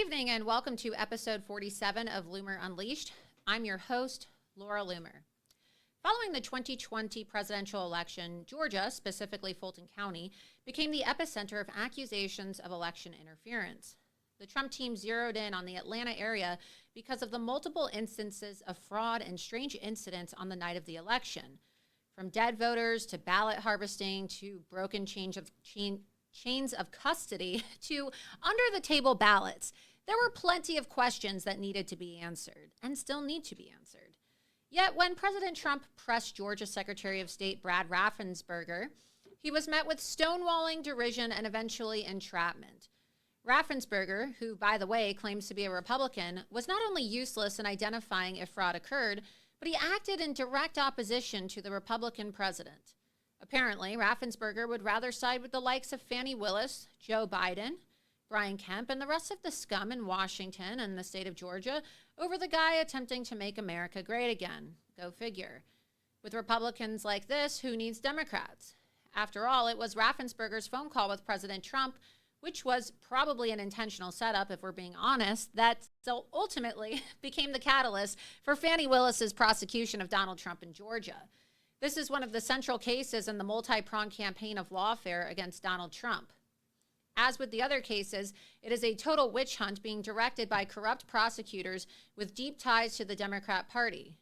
evening and welcome to episode 47 of Loomer Unleashed. I'm your host, Laura Loomer. Following the 2020 presidential election, Georgia, specifically Fulton County, became the epicenter of accusations of election interference. The Trump team zeroed in on the Atlanta area because of the multiple instances of fraud and strange incidents on the night of the election, from dead voters to ballot harvesting to broken chains of custody to under-the-table ballots. There were plenty of questions that needed to be answered and still need to be answered. Yet when President Trump pressed Georgia Secretary of State Brad Raffensperger, he was met with stonewalling, derision, and eventually entrapment. Raffensperger, who, by the way, claims to be a Republican, was not only useless in identifying if fraud occurred, but he acted in direct opposition to the Republican president. Apparently, Raffensperger would rather side with the likes of Fani Willis, Joe Biden, Brian Kemp, and the rest of the scum in Washington and the state of Georgia over the guy attempting to make America great again. Go figure. With Republicans like this, who needs Democrats? After all, it was Raffensperger's phone call with President Trump, which was probably an intentional setup, if we're being honest, that so ultimately became the catalyst for Fani Willis's prosecution of Donald Trump in Georgia. This is one of the central cases in the multi-pronged campaign of lawfare against Donald Trump. As with the other cases, it is a total witch hunt being directed by corrupt prosecutors with deep ties to the Democrat Party.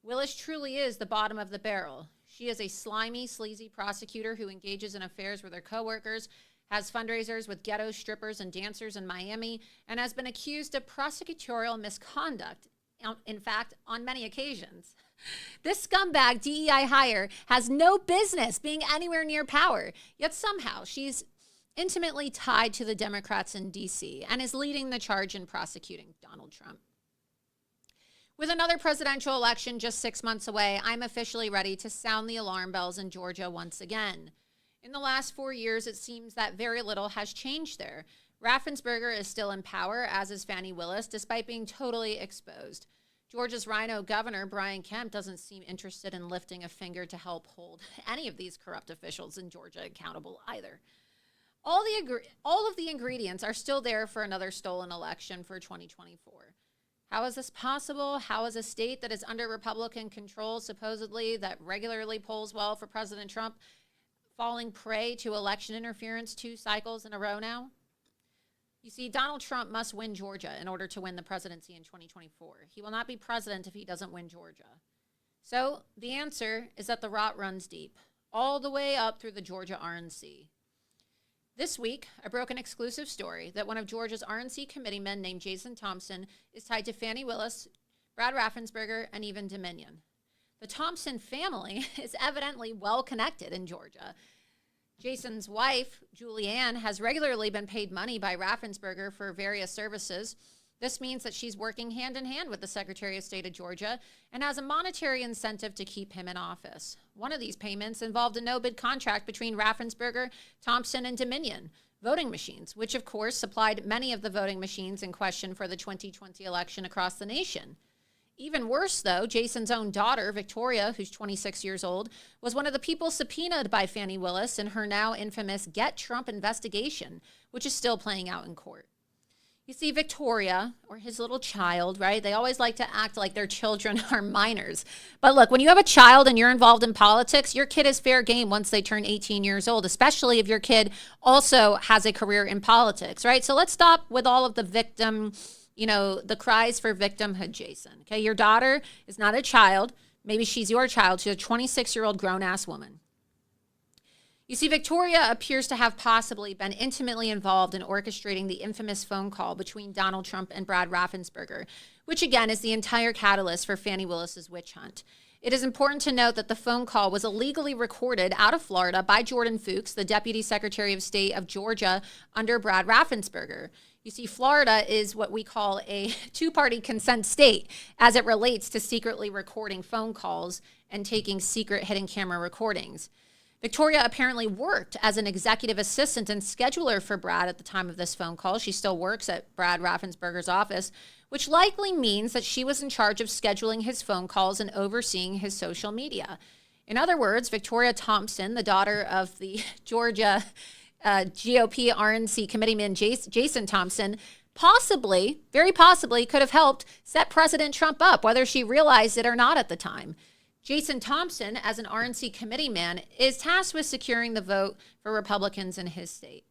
Willis truly is the bottom of the barrel. She is a slimy, sleazy prosecutor who engages in affairs with her coworkers, has fundraisers with ghetto strippers and dancers in Miami, and has been accused of prosecutorial misconduct, in fact, on many occasions. This scumbag DEI hire has no business being anywhere near power, yet somehow she's intimately tied to the Democrats in D.C. and is leading the charge in prosecuting Donald Trump. With another presidential election just 6 months away, I'm officially ready to sound the alarm bells in Georgia once again. In the last 4 years, it seems that very little has changed there. Raffensperger is still in power, as is Fani Willis, despite being totally exposed. Georgia's Rhino governor, Brian Kemp, doesn't seem interested in lifting a finger to help hold any of these corrupt officials in Georgia accountable either. All of the ingredients are still there for another stolen election for 2024. How is this possible? How is a state that is under Republican control, supposedly, that regularly polls well for President Trump, falling prey to election interference 2 cycles in a row now? You see, Donald Trump must win Georgia in order to win the presidency in 2024. He will not be president if he doesn't win Georgia. So the answer is that the rot runs deep, all the way up through the Georgia RNC. This week, I broke an exclusive story that one of Georgia's RNC committeemen named Jason Thompson is tied to Fani Willis, Brad Raffensperger, and even Dominion. The Thompson family is evidently well connected in Georgia. Jason's wife, Julianne, has regularly been paid money by Raffensperger for various services. This means that she's working hand in hand with the Secretary of State of Georgia and has a monetary incentive to keep him in office. One of these payments involved a no-bid contract between Raffensperger, Thompson, and Dominion, voting machines, which of course supplied many of the voting machines in question for the 2020 election across the nation. Even worse, though, Jason's own daughter, Victoria, who's 26 years old, was one of the people subpoenaed by Fani Willis in her now infamous Get Trump investigation, which is still playing out in court. You see, Victoria, or his little child, right? They always like to act like their children are minors. But look, when you have a child and you're involved in politics, your kid is fair game once they turn 18 years old, especially if your kid also has a career in politics, right? So let's stop with all of the the cries for victimhood, Jason. Okay, your daughter is not a child. Maybe she's your child. She's a 26-year-old grown-ass woman. You see, Victoria appears to have possibly been intimately involved in orchestrating the infamous phone call between Donald Trump and Brad Raffensperger, which again is the entire catalyst for Fani Willis's witch hunt. It is important to note that the phone call was illegally recorded out of Florida by Jordan Fuchs, the Deputy Secretary of State of Georgia under Brad Raffensperger. You see, Florida is what we call a two-party consent state as it relates to secretly recording phone calls and taking secret hidden camera recordings. Victoria apparently worked as an executive assistant and scheduler for Brad at the time of this phone call. She still works at Brad Raffensperger's office, which likely means that she was in charge of scheduling his phone calls and overseeing his social media. In other words, Victoria Thompson, the daughter of the Georgia GOP RNC committeeman Jason Thompson, possibly, very possibly, could have helped set President Trump up, whether she realized it or not at the time. Jason Thompson, as an RNC committee man, is tasked with securing the vote for Republicans in his state.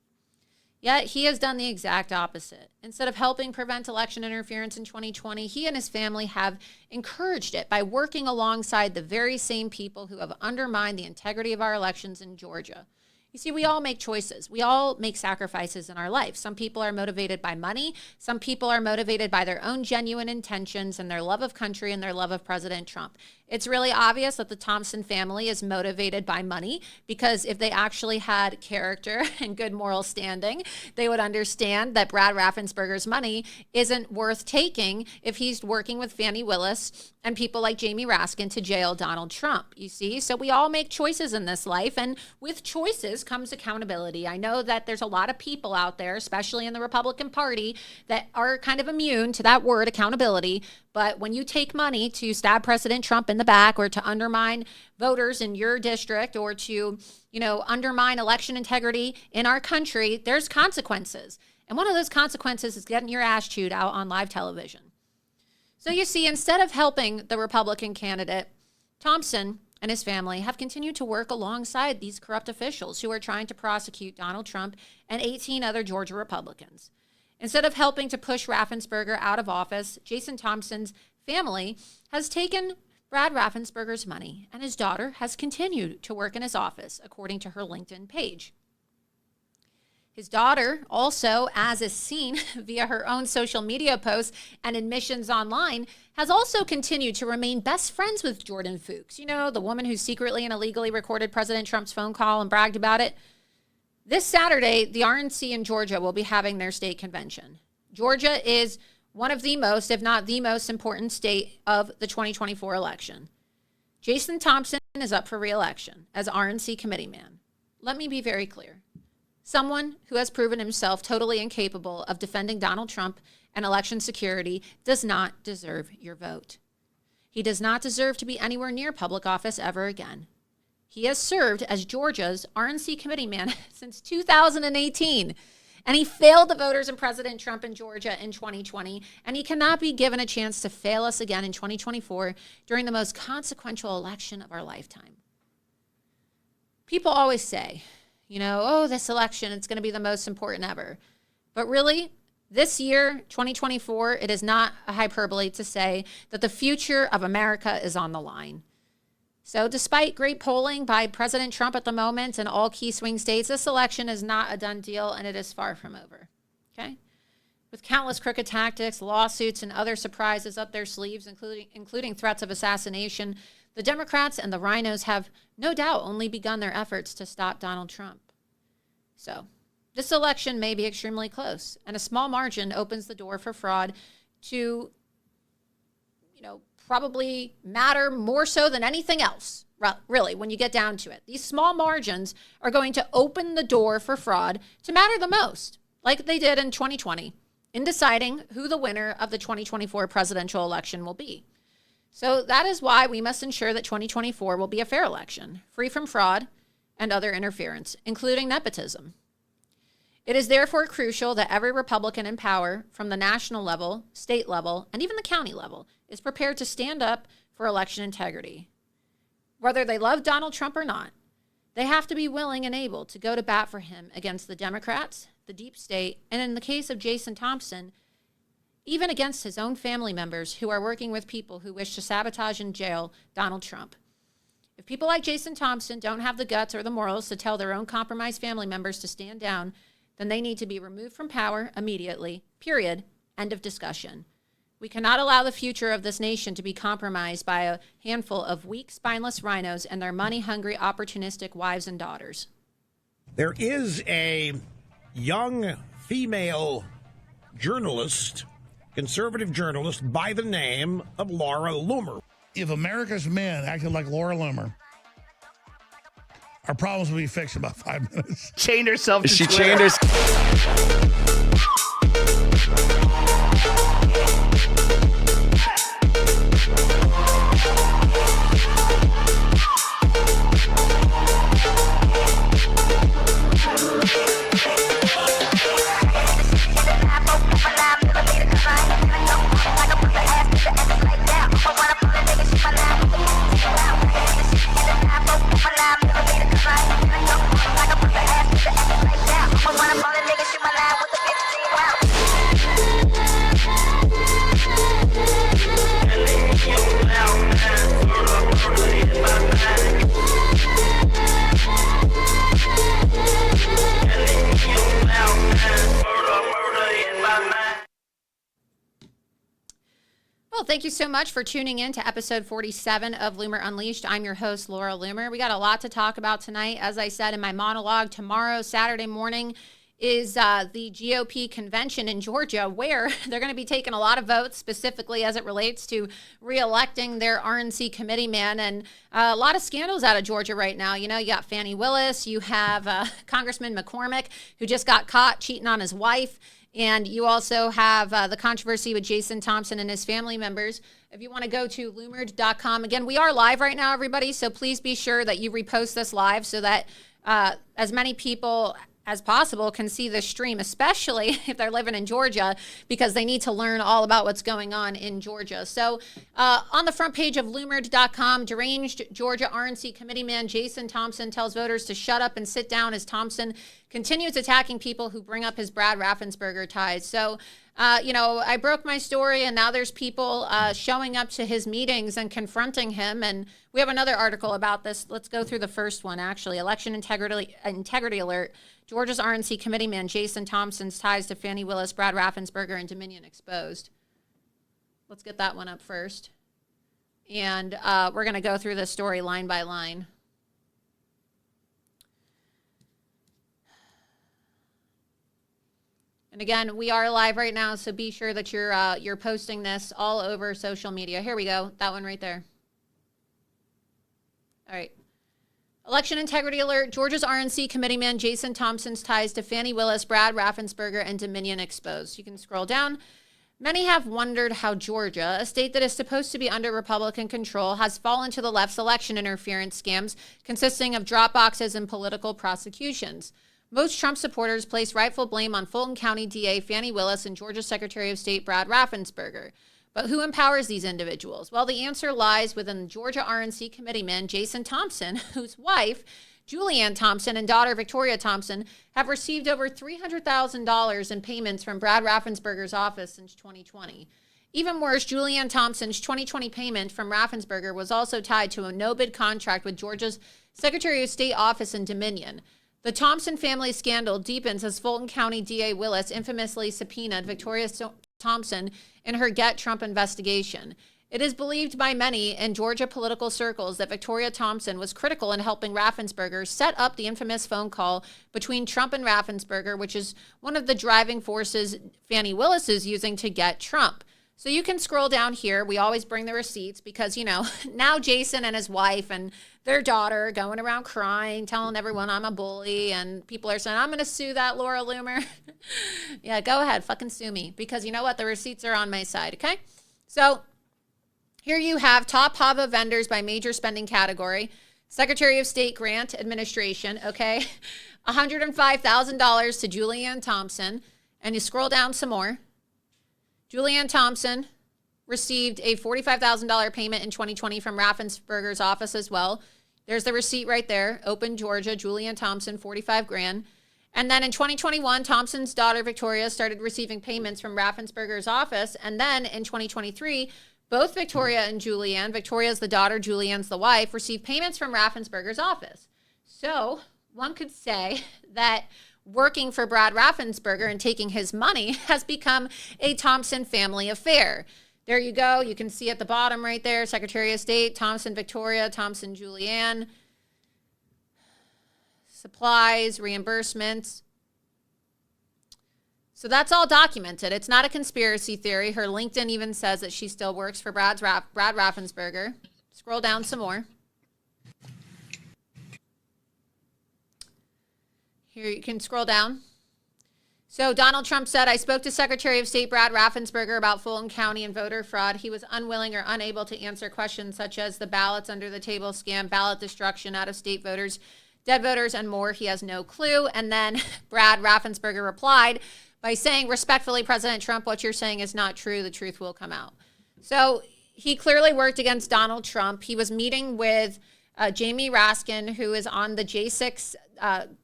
Yet he has done the exact opposite. Instead of helping prevent election interference in 2020, he and his family have encouraged it by working alongside the very same people who have undermined the integrity of our elections in Georgia. You see, we all make choices. We all make sacrifices in our life. Some people are motivated by money. Some people are motivated by their own genuine intentions and their love of country and their love of President Trump. It's really obvious that the Thompson family is motivated by money, because if they actually had character and good moral standing, they would understand that Brad Raffensperger's money isn't worth taking if he's working with Fani Willis and people like Jamie Raskin to jail Donald Trump, you see? So we all make choices in this life, and with choices comes accountability. I know that there's a lot of people out there, especially in the Republican Party, that are kind of immune to that word accountability. But when you take money to stab President Trump in the back, or to undermine voters in your district, or to, undermine election integrity in our country, there's consequences. And one of those consequences is getting your ass chewed out on live television. So you see, instead of helping the Republican candidate, Thompson and his family have continued to work alongside these corrupt officials who are trying to prosecute Donald Trump and 18 other Georgia Republicans. Instead of helping to push Raffensperger out of office, Jason Thompson's family has taken Brad Raffensperger's money, and his daughter has continued to work in his office, according to her LinkedIn page. His daughter also, as is seen via her own social media posts and admissions online, has also continued to remain best friends with Jordan Fuchs, the woman who secretly and illegally recorded President Trump's phone call and bragged about it. This Saturday, the RNC in Georgia will be having their state convention. Georgia is one of the most, if not the most important state of the 2024 election. Jason Thompson is up for re-election as RNC committee man. Let me be very clear. Someone who has proven himself totally incapable of defending Donald Trump and election security does not deserve your vote. He does not deserve to be anywhere near public office ever again. He has served as Georgia's RNC committee man since 2018, and he failed the voters and President Trump in Georgia in 2020, and he cannot be given a chance to fail us again in 2024 during the most consequential election of our lifetime. People always say, this election, it's going to be the most important ever. But really, this year, 2024, it is not a hyperbole to say that the future of America is on the line. So despite great polling by President Trump at the moment in all key swing states, this election is not a done deal, and it is far from over, okay? With countless crooked tactics, lawsuits, and other surprises up their sleeves, including threats of assassination, the Democrats and the rhinos have no doubt only begun their efforts to stop Donald Trump. So this election may be extremely close, and a small margin opens the door for fraud to, probably matter more so than anything else, really, when you get down to it. These small margins are going to open the door for fraud to matter the most, like they did in 2020, in deciding who the winner of the 2024 presidential election will be. So that is why we must ensure that 2024 will be a fair election, free from fraud and other interference, including nepotism. It is therefore crucial that every Republican in power, from the national level, state level, and even the county level, is prepared to stand up for election integrity. Whether they love Donald Trump or not, they have to be willing and able to go to bat for him against the Democrats, the deep state, and in the case of Jason Thompson, even against his own family members who are working with people who wish to sabotage and jail Donald Trump. If people like Jason Thompson don't have the guts or the morals to tell their own compromised family members to stand down, then they need to be removed from power immediately, period, end of discussion. We cannot allow the future of this nation to be compromised by a handful of weak, spineless rhinos and their money-hungry, opportunistic wives and daughters. There is a young female journalist, conservative journalist, by the name of Laura Loomer. If America's men acted like Laura Loomer, our problems will be fixed in about 5 minutes. Chained herself to She Twitter. chained herself. thank you so much for tuning in to episode 47 of Loomer Unleashed. I'm your host, Laura Loomer. We got a lot to talk about tonight. As I said in my monologue, tomorrow, Saturday morning, is the GOP convention in Georgia, where they're going to be taking a lot of votes, specifically as it relates to reelecting their RNC committee man. And a lot of scandals out of Georgia right now. You know, you got Fani Willis, you have Congressman McCormick, who just got caught cheating on his wife. And you also have the controversy with Jason Thompson and his family members. If you want to go to loomered.com, again, we are live right now, everybody. So please be sure that you repost this live so that as many people as possible can see the stream, especially if they're living in Georgia, because they need to learn all about what's going on in Georgia. So on the front page of Loomered.com, deranged Georgia RNC committeeman Jason Thompson tells voters to shut up and sit down as Thompson continues attacking people who bring up his Brad Raffensperger ties. So, I broke my story, and now there's people showing up to his meetings and confronting him. And we have another article about this. Let's go through the first one, actually. Election integrity alert. Georgia's RNC committeeman Jason Thompson's ties to Fani Willis, Brad Raffensperger, and Dominion exposed. Let's get that one up first. And we're going to go through this story line by line. And again, we are live right now, so be sure that you're posting this all over social media. Here we go. That one right there. All right. Election integrity alert. Georgia's RNC committeeman Jason Thompson's ties to Fani Willis, Brad Raffensperger, and Dominion exposed. You can scroll down. Many have wondered how Georgia, a state that is supposed to be under Republican control, has fallen to the left's election interference scams consisting of drop boxes and political prosecutions. Most Trump supporters place rightful blame on Fulton County DA Fani Willis and Georgia Secretary of State Brad Raffensperger. But who empowers these individuals? Well, the answer lies within Georgia RNC committeeman Jason Thompson, whose wife, Julianne Thompson, and daughter Victoria Thompson have received over $300,000 in payments from Brad Raffensperger's office since 2020. Even worse, Julianne Thompson's 2020 payment from Raffensperger was also tied to a no-bid contract with Georgia's Secretary of State office in Dominion. The Thompson family scandal deepens as Fulton County DA Willis infamously subpoenaed Victoria Thompson in her Get Trump investigation. It is believed by many in Georgia political circles that Victoria Thompson was critical in helping Raffensperger set up the infamous phone call between Trump and Raffensperger, which is one of the driving forces Fani Willis is using to get Trump. So you can scroll down here. We always bring the receipts because, now Jason and his wife and their daughter going around crying, telling everyone I'm a bully, and people are saying, I'm going to sue that Laura Loomer. Yeah, go ahead. Fucking sue me, because you know what? The receipts are on my side, okay? So here you have top HAVA vendors by major spending category. Secretary of State Grant Administration, okay? $105,000 to Julianne Thompson. And you scroll down some more. Julianne Thompson received a $45,000 payment in 2020 from Raffensperger's office as well. There's the receipt right there. Open Georgia, Julianne Thompson, $45,000. And then in 2021, Thompson's daughter Victoria started receiving payments from Raffensperger's office. And then in 2023, both Victoria and Julianne, Victoria's the daughter, Julianne's the wife, received payments from Raffensperger's office. So one could say that working for Brad Raffensperger and taking his money has become a Thompson family affair. There you go. You can see at the bottom right there, Secretary of State, Thompson Victoria, Thompson Julianne. Supplies, reimbursements. So that's all documented. It's not a conspiracy theory. Her LinkedIn even says that she still works for Brad Raffensperger. Scroll down some more. Here you can scroll down. So Donald Trump said, I spoke to Secretary of State Brad Raffensperger about Fulton County and voter fraud. He was unwilling or unable to answer questions such as the ballots under the table scam, ballot destruction, out-of-state voters, dead voters, and more. He has no clue. And then Brad Raffensperger replied by saying, respectfully, President Trump, what you're saying is not true. The truth will come out. So he clearly worked against Donald Trump. He was meeting with Jamie Raskin, who is on the J6,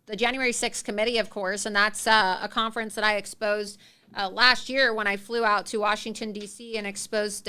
the January 6th committee, of course, and that's a conference that I exposed last year when I flew out to Washington, D.C. and exposed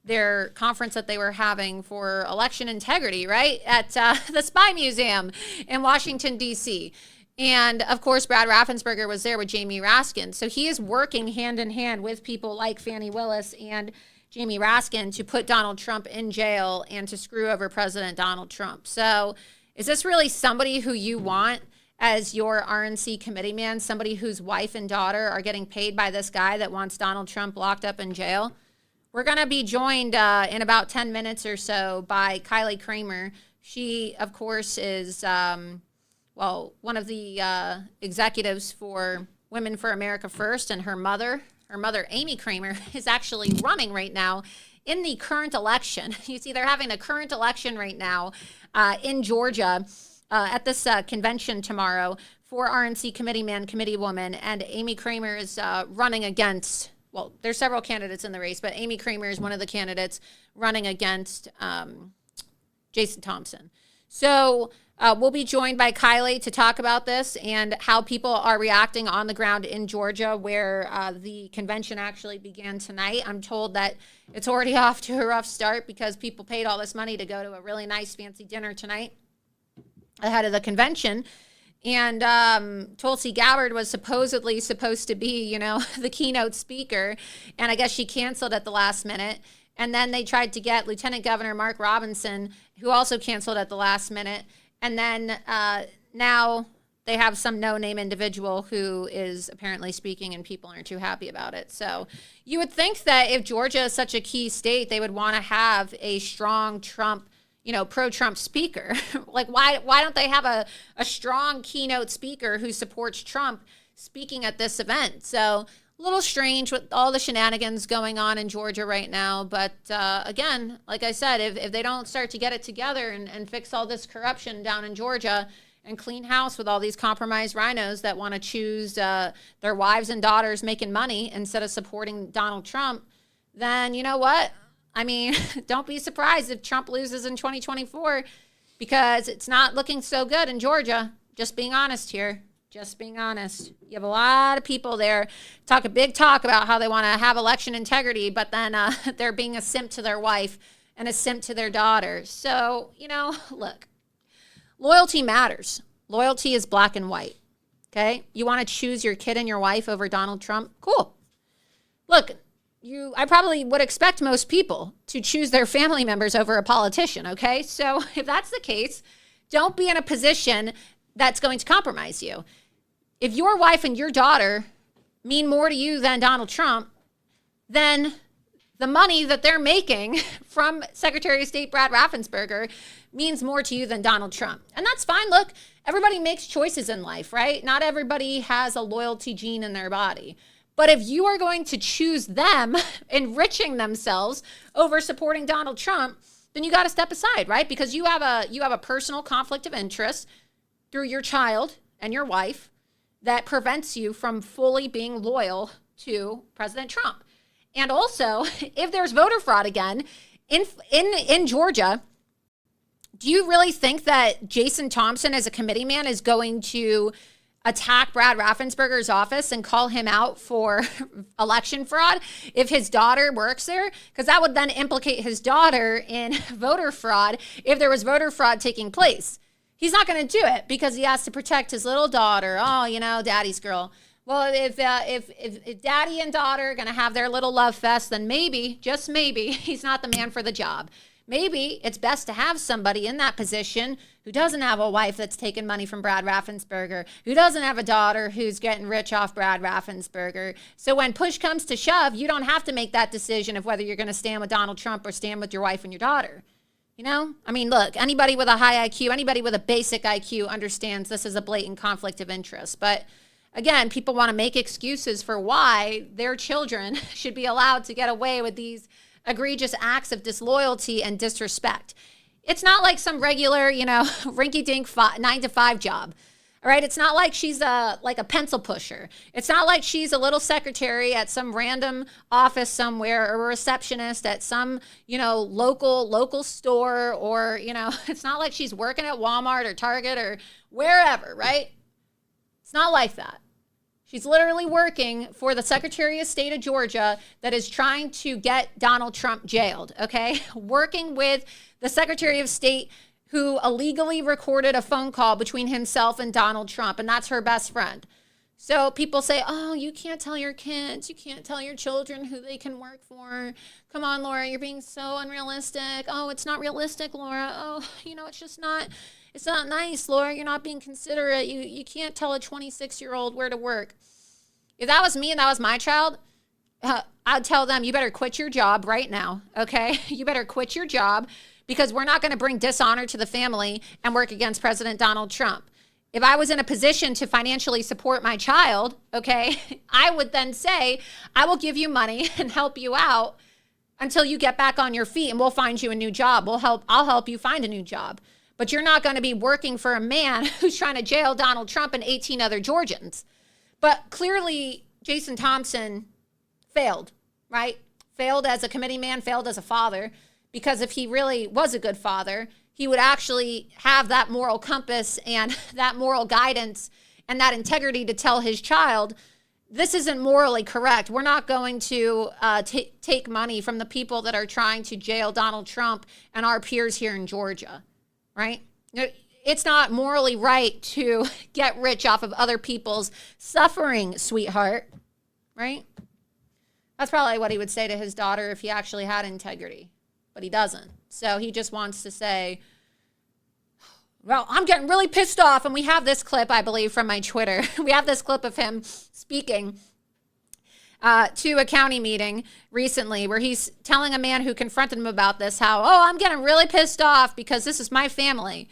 their conference that they were having for election integrity, right, at the Spy Museum in Washington, D.C. And, of course, Brad Raffensperger was there with Jamie Raskin. So he is working hand in hand with people like Fani Willis and Jamie Raskin, to put Donald Trump in jail and to screw over President Donald Trump. So is this really somebody who you want as your RNC committee man, somebody whose wife and daughter are getting paid by this guy that wants Donald Trump locked up in jail? We're going to be joined in about 10 minutes or so by Kylie Kramer. She, of course, is, one of the executives for Women for America First, and her mother, Amy Kramer, is actually running right now in the current election. You see, they're having a current election right now in Georgia at this convention tomorrow for RNC committeeman, committeewoman, and Amy Kramer is running against, well, there's several candidates in the race, but Amy Kramer is one of the candidates running against Jason Thompson. So we'll be joined by Kylie to talk about this and how people are reacting on the ground in Georgia, where the convention actually began tonight. I'm told that it's already off to a rough start because people paid all this money to go to a really nice fancy dinner tonight ahead of the convention. And Tulsi Gabbard was supposedly supposed to be, the keynote speaker. And I guess she canceled at the last minute. And then they tried to get Lieutenant Governor Mark Robinson, who also canceled at the last minute. And then now they have some no-name individual who is apparently speaking, and people aren't too happy about it. So you would think that if Georgia is such a key state, they would want to have a strong Trump, pro-Trump speaker. Like, why don't they have a strong keynote speaker who supports Trump speaking at this event? So a little strange with all the shenanigans going on in Georgia right now. But again, like I said, if they don't start to get it together and fix all this corruption down in Georgia and clean house with all these compromised rhinos that want to choose their wives and daughters making money instead of supporting Donald Trump, then you know what? I mean, don't be surprised if Trump loses in 2024, because it's not looking so good in Georgia. Just being honest here. Just being honest. You have a lot of people there talk a big talk about how they want to have election integrity, but then they're being a simp to their wife and a simp to their daughter. So, look, loyalty matters. Loyalty is black and white. Okay? You want to choose your kid and your wife over Donald Trump? Cool. Look, I probably would expect most people to choose their family members over a politician, okay? So if that's the case, don't be in a position that's going to compromise you. If your wife and your daughter mean more to you than Donald Trump, then the money that they're making from Secretary of State Brad Raffensperger means more to you than Donald Trump. And that's fine. Look, everybody makes choices in life, right? Not everybody has a loyalty gene in their body. But if you are going to choose them enriching themselves over supporting Donald Trump, then you got to step aside, right? Because you have a personal conflict of interest through your child and your wife that prevents you from fully being loyal to President Trump. And also, if there's voter fraud again in Georgia, do you really think that Jason Thompson as a committee man is going to attack Brad Raffensperger's office and call him out for election fraud if his daughter works there? Because that would then implicate his daughter in voter fraud if there was voter fraud taking place. He's not going to do it because he has to protect his little daughter. Oh, daddy's girl. Well, if daddy and daughter are going to have their little love fest, then maybe, just maybe, he's not the man for the job. Maybe it's best to have somebody in that position who doesn't have a wife that's taking money from Brad Raffensperger, who doesn't have a daughter who's getting rich off Brad Raffensperger. So when push comes to shove, you don't have to make that decision of whether you're going to stand with Donald Trump or stand with your wife and your daughter. I mean, look, anybody with a high IQ, anybody with a basic IQ understands this is a blatant conflict of interest. But again, people want to make excuses for why their children should be allowed to get away with these egregious acts of disloyalty and disrespect. It's not like some regular, rinky-dink 9-to-5 job. All right, it's not like she's like a pencil pusher. It's not like she's a little secretary at some random office somewhere or a receptionist at some, local store, or, it's not like she's working at Walmart or Target or wherever, right? It's not like that. She's literally working for the Secretary of State of Georgia that is trying to get Donald Trump jailed, okay? Working with the Secretary of State who illegally recorded a phone call between himself and Donald Trump, and that's her best friend. So people say, oh, you can't tell your kids, you can't tell your children who they can work for. Come on, Laura, you're being so unrealistic. Oh, it's not realistic, Laura. Oh, it's just not, it's not nice, Laura. You're not being considerate. You can't tell a 26-year-old where to work. If that was me and that was my child, I'd tell them, you better quit your job right now, okay? You better quit your job because we're not going to bring dishonor to the family and work against President Donald Trump. If I was in a position to financially support my child, okay, I would then say, I will give you money and help you out until you get back on your feet, and we'll find you a new job. I'll help you find a new job. But you're not going to be working for a man who's trying to jail Donald Trump and 18 other Georgians. But clearly, Jason Thompson failed, right? Failed as a committee man, failed as a father, because if he really was a good father, he would actually have that moral compass and that moral guidance and that integrity to tell his child, this isn't morally correct. We're not going to take money from the people that are trying to jail Donald Trump and our peers here in Georgia, right? It's not morally right to get rich off of other people's suffering, sweetheart, right? That's probably what he would say to his daughter if he actually had integrity, but he doesn't. So he just wants to say, well, I'm getting really pissed off. And we have this clip, I believe, from my Twitter. We have this clip of him speaking to a county meeting recently where he's telling a man who confronted him about this how, I'm getting really pissed off because this is my family.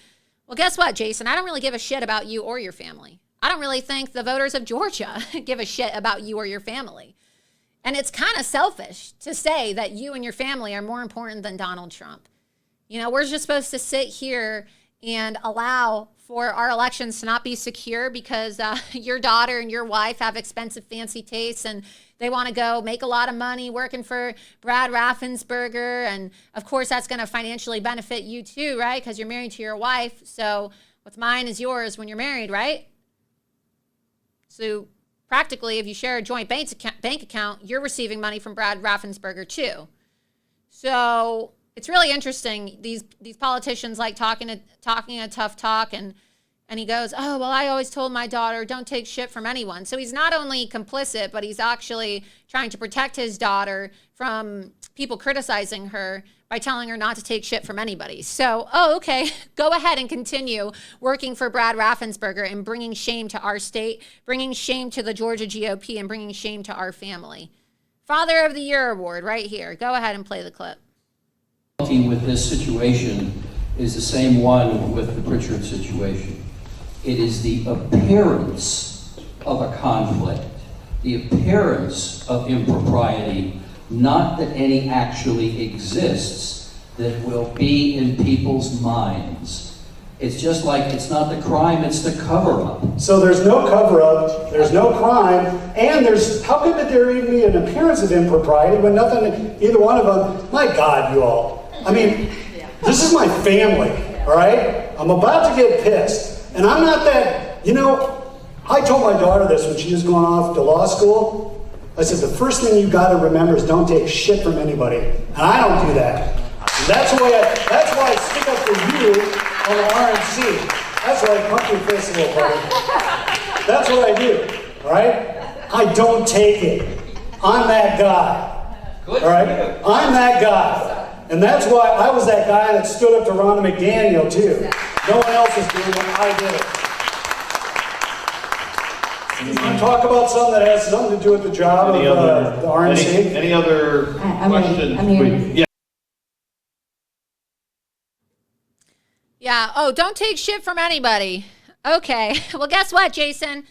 Well, guess what, Jason? I don't really give a shit about you or your family. I don't really think the voters of Georgia give a shit about you or your family. And it's kind of selfish to say that you and your family are more important than Donald Trump. We're just supposed to sit here and allow for our elections to not be secure because your daughter and your wife have expensive, fancy tastes and they want to go make a lot of money working for Brad Raffensperger. And of course, that's going to financially benefit you too, right? Because you're married to your wife. So what's mine is yours when you're married, right? So practically, if you share a joint bank account, you're receiving money from Brad Raffensperger too. So it's really interesting. These politicians like talking a tough talk, and he goes, oh, well, I always told my daughter, don't take shit from anyone. So he's not only complicit, but he's actually trying to protect his daughter from people criticizing her by telling her not to take shit from anybody. So, okay, go ahead and continue working for Brad Raffensperger and bringing shame to our state, bringing shame to the Georgia GOP, and bringing shame to our family. Father of the Year award right here. Go ahead and play the clip. With this situation is the same one with the Pritchard situation. It is the appearance of a conflict, the appearance of impropriety, not that any actually exists, that will be in people's minds. It's just like it's not the crime, it's the cover-up. So there's no cover-up, there's no crime, and how could there even be an appearance of impropriety when nothing, either one of them, my God, you all. I mean, this is my family, all right? I'm about to get pissed. And I'm not that, I told my daughter this when she was going off to law school. I said, the first thing you got to remember is don't take shit from anybody. And I don't do that. And that's why I stick up for you on the RNC. That's why I pump your fist a little, buddy. That's what I do, all right? I don't take it. I'm that guy, all right? I'm that guy. And that's why I was that guy that stood up to Ronna McDaniel, too. No one else is doing what I did. You want to talk about something that has something to do with the job of the RNC? Any other questions? Yeah. Don't take shit from anybody. Okay. Well, guess what, Jason?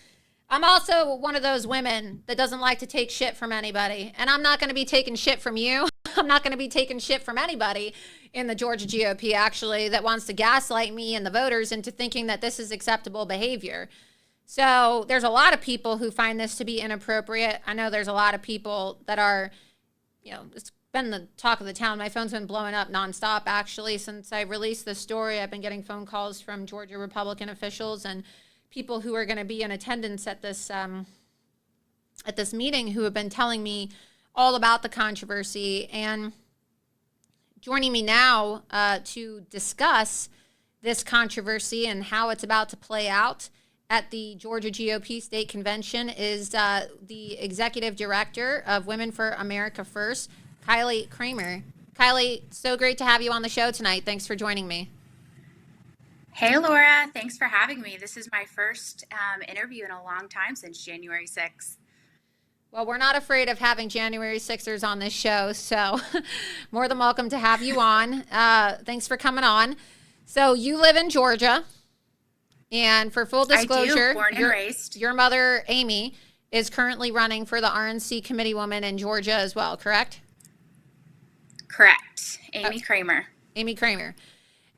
I'm also one of those women that doesn't like to take shit from anybody. And I'm not going to be taking shit from you. I'm not going to be taking shit from anybody in the Georgia GOP, actually, that wants to gaslight me and the voters into thinking that this is acceptable behavior. So there's a lot of people who find this to be inappropriate. I know there's a lot of people that are, it's been the talk of the town. My phone's been blowing up nonstop, actually, since I released this story. I've been getting phone calls from Georgia Republican officials and people who are going to be in attendance at this meeting who have been telling me all about the controversy. And joining me now to discuss this controversy and how it's about to play out at the Georgia GOP State Convention is the Executive Director of Women for America First, Kylie Kramer. Kylie, so great to have you on the show tonight. Thanks for joining me. Hey, Laura. Thanks for having me. This is my first interview in a long time, since January 6th. Well, we're not afraid of having January 6ers on this show, so more than welcome to have you on. Thanks for coming on. So you live in Georgia, and for full disclosure, I do, born and raised. Your mother, Amy, is currently running for the RNC committeewoman in Georgia as well, correct? Correct. Amy Kramer. Amy Kramer.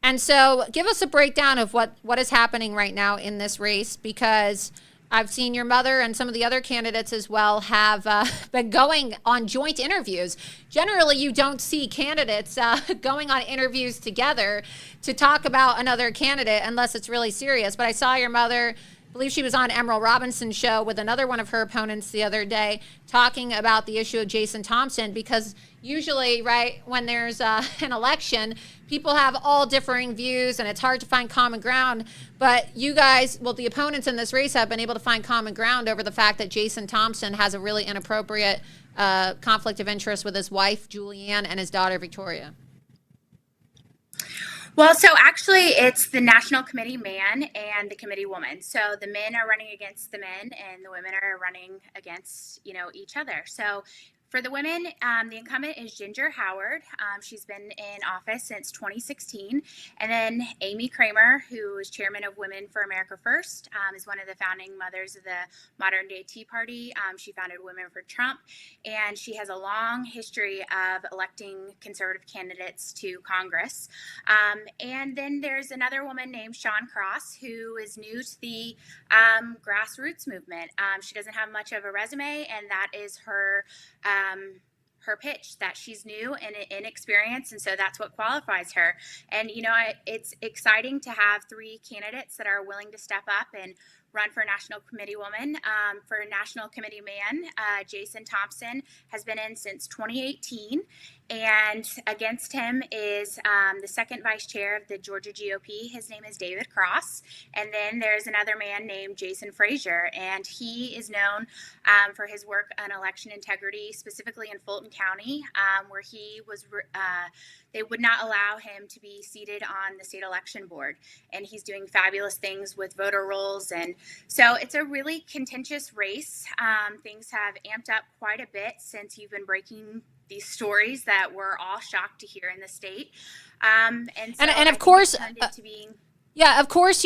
And so give us a breakdown of what is happening right now in this race, because I've seen your mother and some of the other candidates as well have been going on joint interviews. Generally, you don't see candidates going on interviews together to talk about another candidate unless it's really serious. But I saw your mother, I believe she was on Emerald Robinson's show with another one of her opponents the other day, talking about the issue of Jason Thompson, because usually, right, when there's an election, people have all differing views and it's hard to find common ground. But you guys, well, the opponents in this race have been able to find common ground over the fact that Jason Thompson has a really inappropriate conflict of interest with his wife, Julianne, and his daughter, Victoria. Well, so actually it's the National Committee man and the committee woman. So the men are running against the men and the women are running against, each other. So for the women, the incumbent is Ginger Howard. She's been in office since 2016. And then Amy Kramer, who is chairman of Women for America First, is one of the founding mothers of the modern day Tea Party. She founded Women for Trump, and she has a long history of electing conservative candidates to Congress. And then there's another woman named Shawn Cross, who is new to the grassroots movement. She doesn't have much of a resume, and that is her pitch, that she's new and inexperienced, and so that's what qualifies her. And it's exciting to have three candidates that are willing to step up and run for National Committee Woman. For National Committee Man, Jason Thompson has been in since 2018, and against him is the second vice chair of the Georgia GOP. His name is David Cross. And then there's another man named Jason Frazier, and he is known for his work on election integrity, specifically in Fulton County, where he was they would not allow him to be seated on the state election board. And he's doing fabulous things with voter rolls. And so it's a really contentious race. Things have amped up quite a bit since you've been breaking these stories that we're all shocked to hear in the state. And of course, yeah, of course,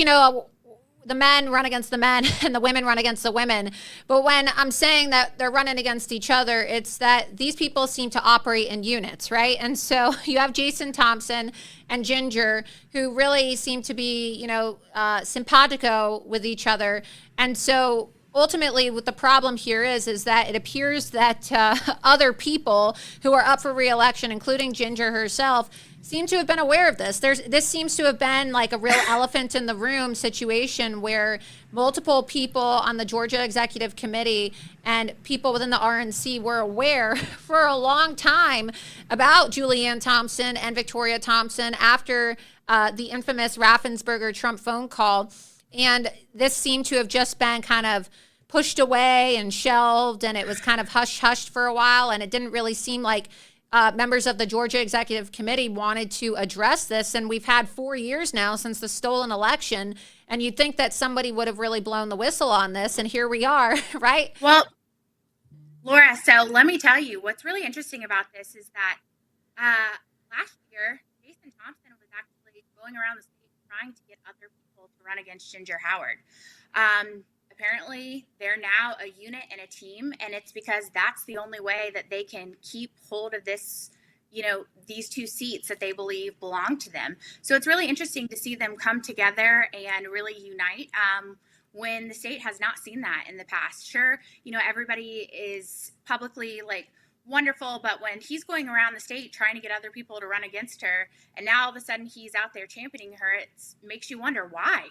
the men run against the men and the women run against the women. But when I'm saying that they're running against each other, it's that these people seem to operate in units, right? And so you have Jason Thompson and Ginger, who really seem to be, simpatico with each other. And so ultimately, what the problem here is that it appears that other people who are up for re-election, including Ginger herself, seem to have been aware of this. This seems to have been like a real elephant in the room situation where multiple people on the Georgia Executive Committee and people within the RNC were aware for a long time about Julianne Thompson and Victoria Thompson after the infamous Raffensperger Trump phone call. And this seemed to have just been kind of pushed away and shelved, and it was kind of hush-hushed for a while, and it didn't really seem like members of the Georgia Executive Committee wanted to address this. And we've had 4 years now since the stolen election, and you'd think that somebody would have really blown the whistle on this, and here we are, right? Well, Laura, so let me tell you, what's really interesting about this is that last year, Jason Thompson was actually going around the state trying to get other people to run against Ginger Howard. Apparently, they're now a unit and a team, and it's because that's the only way that they can keep hold of this, these two seats that they believe belong to them. So it's really interesting to see them come together and really unite when the state has not seen that in the past. Sure, everybody is publicly wonderful, but when he's going around the state trying to get other people to run against her, and now all of a sudden he's out there championing her, it makes you wonder why.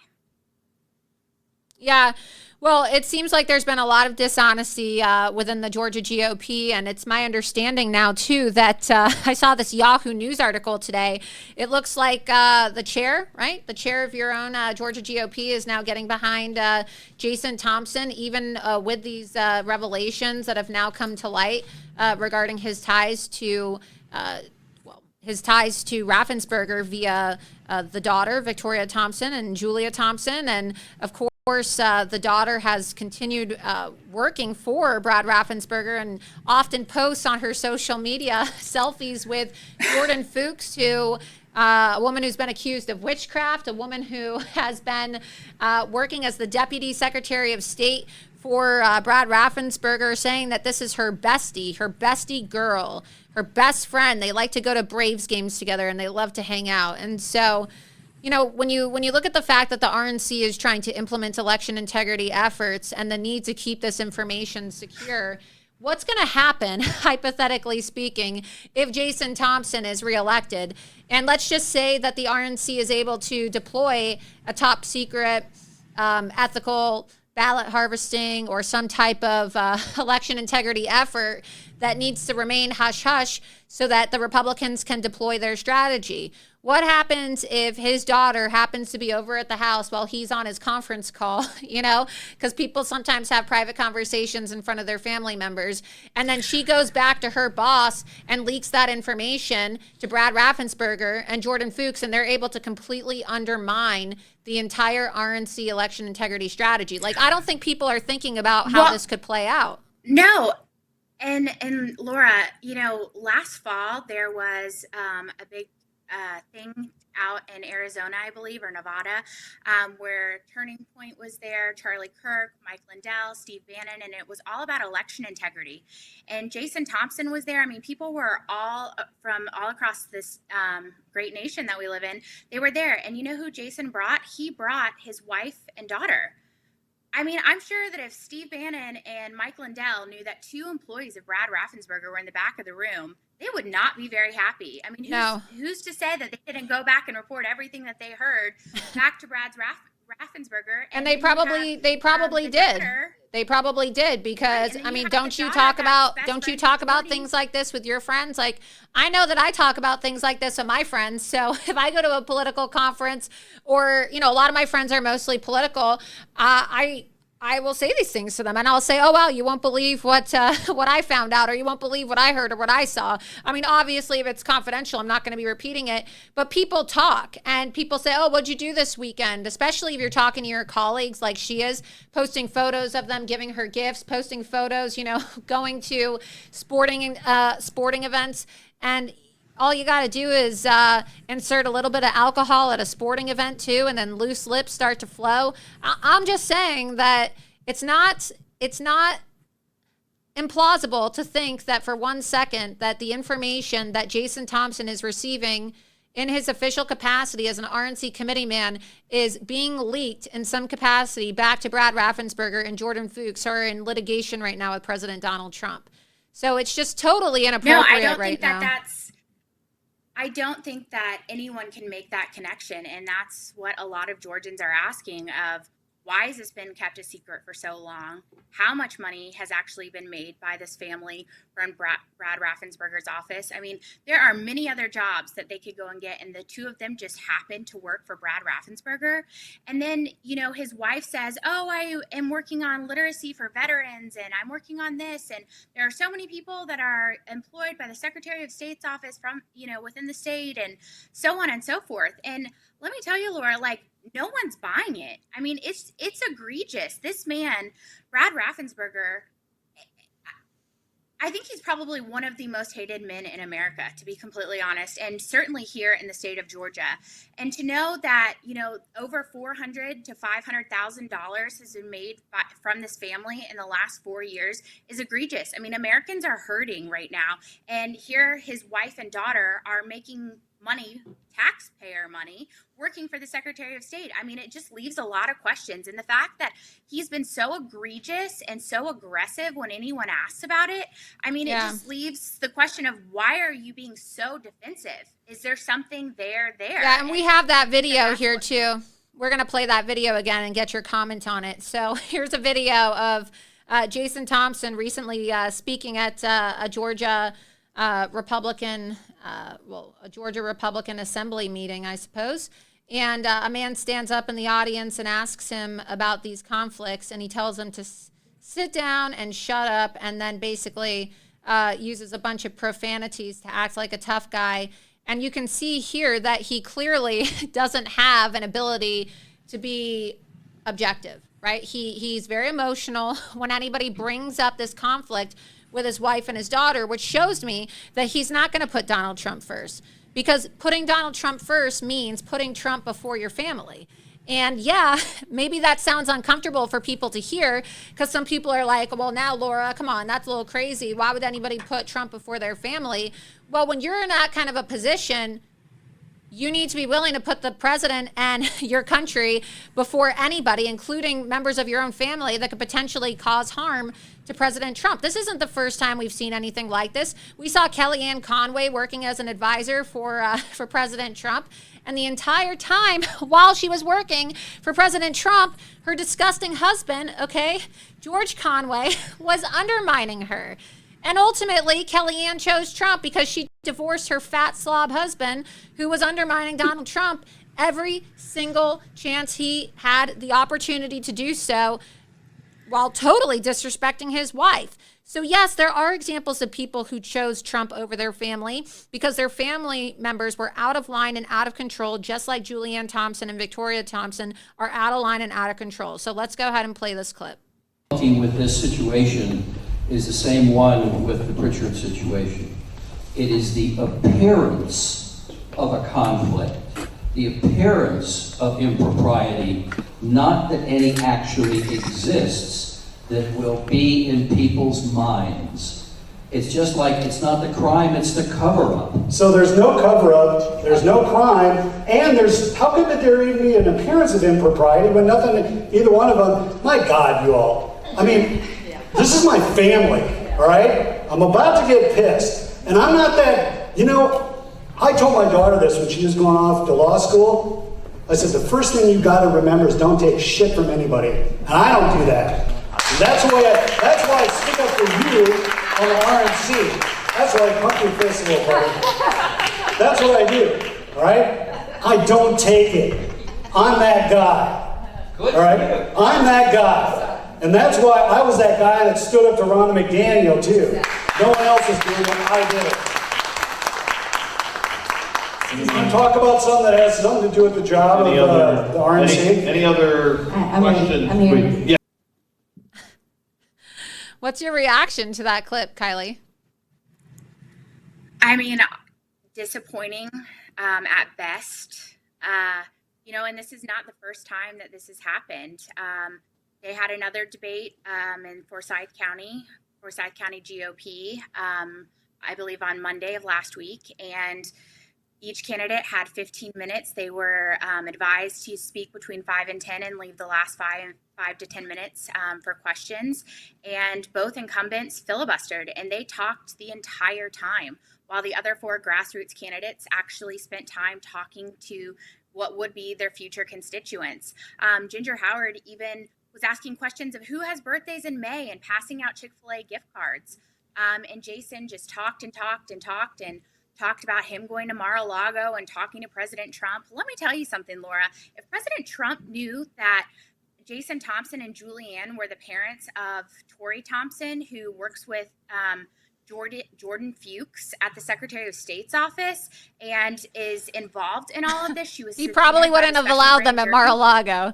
Yeah. Well, it seems like there's been a lot of dishonesty within the Georgia GOP, and it's my understanding now, too, that I saw this Yahoo News article today. It looks like the chair, right? The chair of your own Georgia GOP is now getting behind Jason Thompson, even with these revelations that have now come to light regarding his ties to Raffensperger via the daughter, Victoria Thompson, and Julia Thompson. And of course, the daughter has continued working for Brad Raffensperger and often posts on her social media selfies with Jordan Fuchs, who a woman who's been accused of witchcraft, a woman who has been working as the Deputy Secretary of State for Brad Raffensperger, saying that this is her bestie girl, her best friend. They like to go to Braves games together and they love to hang out. And so, you know, when you look at the fact that the RNC is trying to implement election integrity efforts and the need to keep this information secure, what's going to happen, hypothetically speaking, if Jason Thompson is reelected? And let's just say that the RNC is able to deploy a top secret, ethical ballot harvesting or some type of election integrity effort that needs to remain hush-hush so that the Republicans can deploy their strategy. What happens if his daughter happens to be over at the house while he's on his conference call, you know, because people sometimes have private conversations in front of their family members, and then she goes back to her boss and leaks that information to Brad Raffensperger and Jordan Fuchs, and they're able to completely undermine the entire RNC election integrity strategy. Like, I don't think people are thinking about how this could play out. No. And Laura, you know, last fall there was a big thing out in Arizona, I believe, or Nevada, where Turning Point was there, Charlie Kirk, Mike Lindell, Steve Bannon, and it was all about election integrity. And Jason Thompson was there. I mean, people were all from all across this great nation that we live in. They were there. And you know who Jason brought? He brought his wife and daughter. I mean, I'm sure that if Steve Bannon and Mike Lindell knew that 2 employees of Brad Raffensperger were in the back of the room, they would not be very happy. I mean, who's to say that they didn't go back and report everything that they heard back to Brad's Raffensperger? And they probably did. They probably did, because right, I mean, don't you talk about things like this with your friends? Like, I know that I talk about things like this with my friends. So if I go to a political conference, or, you know, a lot of my friends are mostly political, I will say these things to them, and I'll say, oh, well, you won't believe what I found out, or you won't believe what I heard or what I saw. I mean, obviously, if it's confidential, I'm not going to be repeating it, but people talk, and people say, oh, what'd you do this weekend? Especially if you're talking to your colleagues like she is, posting photos of them giving her gifts, posting photos, you know, going to sporting events, and all you got to do is insert a little bit of alcohol at a sporting event too, and then loose lips start to flow. I'm just saying that it's not implausible to think that for 1 second that the information that Jason Thompson is receiving in his official capacity as an RNC committee man is being leaked in some capacity back to Brad Raffensperger and Jordan Fuchs, who are in litigation right now with President Donald Trump. So it's just totally inappropriate right now. I don't think that anyone can make that connection. And that's what a lot of Georgians are asking of, why has this been kept a secret for so long? How much money has actually been made by this family from Brad Raffensperger's office? I mean, there are many other jobs that they could go and get, and the 2 of them just happen to work for Brad Raffensperger. And then, you know, his wife says, oh, I am working on literacy for veterans, and I'm working on this. And there are so many people that are employed by the Secretary of State's office from, you know, within the state, and so on and so forth. And let me tell you, Laura, like, no one's buying it. I mean, it's egregious. This man, Brad Raffensperger, I think he's probably one of the most hated men in America, to be completely honest, and certainly here in the state of Georgia. And to know that, you know, over $400,000 to $500,000 has been made from this family in the last 4 years is egregious. I mean, Americans are hurting right now, and here his wife and daughter are making money, taxpayer money, working for the Secretary of State. I mean, it just leaves a lot of questions. And the fact that he's been so egregious and so aggressive when anyone asks about it, I mean, it just leaves the question of, why are you being so defensive? Is there something there? Yeah, and we have that video here too. we're going to play that video again and get your comment on it. So here's a video of Jason Thompson recently speaking at a Georgia Republican Assembly meeting, I suppose. And a man stands up in the audience and asks him about these conflicts, and he tells him to sit down and shut up, and then basically uses a bunch of profanities to act like a tough guy. And you can see here that he clearly doesn't have an ability to be objective, right? He's very emotional when anybody brings up this conflict with his wife and his daughter, which shows me that he's not going to put Donald Trump first, because putting Donald Trump first means putting Trump before your family. And yeah, maybe that sounds uncomfortable for people to hear, because some people are like, well, now, Laura, come on, that's a little crazy. Why would anybody put Trump before their family? Well, when you're in that kind of a position, you need to be willing to put the president and your country before anybody, including members of your own family that could potentially cause harm to President Trump. This isn't the first time we've seen anything like this. We saw Kellyanne Conway working as an advisor for President Trump. And the entire time while she was working for President Trump, her disgusting husband, George Conway, was undermining her. And ultimately, Kellyanne chose Trump because she divorced her fat slob husband, who was undermining Donald Trump every single chance he had the opportunity to do so, while totally disrespecting his wife. So yes, there are examples of people who chose Trump over their family because their family members were out of line and out of control, just like Julianne Thompson and Victoria Thompson are out of line and out of control. So let's go ahead and play this clip. With this situation is the same one with the Pritchard situation. It is the appearance of a conflict, the appearance of impropriety, not that any actually exists, that will be in people's minds. It's just like, it's not the crime, it's the cover-up. So there's no cover-up, there's no crime, and how could there even be an appearance of impropriety when nothing, either one of them, my God, you all. I mean, this is my family, all right? I'm about to get pissed, and I'm not that, I told my daughter this when she was going off to law school. I said, the first thing you gotta remember is don't take shit from anybody. And I don't do that. And that's why I stick up for you on the RNC. That's why I pump your fist a little, buddy. That's what I do, all right? I don't take it. I'm that guy, all right? I'm that guy. And that's why I was that guy that stood up to Ronna McDaniel, too. No one else is doing it. I did it. You talk about something that has something to do with the job of the RNC? Any other questions? Yeah. What's your reaction to that clip, Kylie? I mean, disappointing at best. And this is not the first time that this has happened. They had another debate in Forsyth County GOP, I believe on Monday of last week, and each candidate had 15 minutes. They were advised to speak between 5 and 10 and leave the last 5 to 10 minutes for questions. And both incumbents filibustered, and they talked the entire time, while the other 4 grassroots candidates actually spent time talking to what would be their future constituents. Ginger Howard even was asking questions of who has birthdays in May and passing out Chick-fil-A gift cards. And Jason just talked about him going to Mar-a-Lago and talking to President Trump. Let me tell you something, Laura. If President Trump knew that Jason Thompson and Julianne were the parents of Tori Thompson, who works with Jordan Fuchs at the Secretary of State's office and is involved in all of this, he probably wouldn't have allowed them at Mar-a-Lago.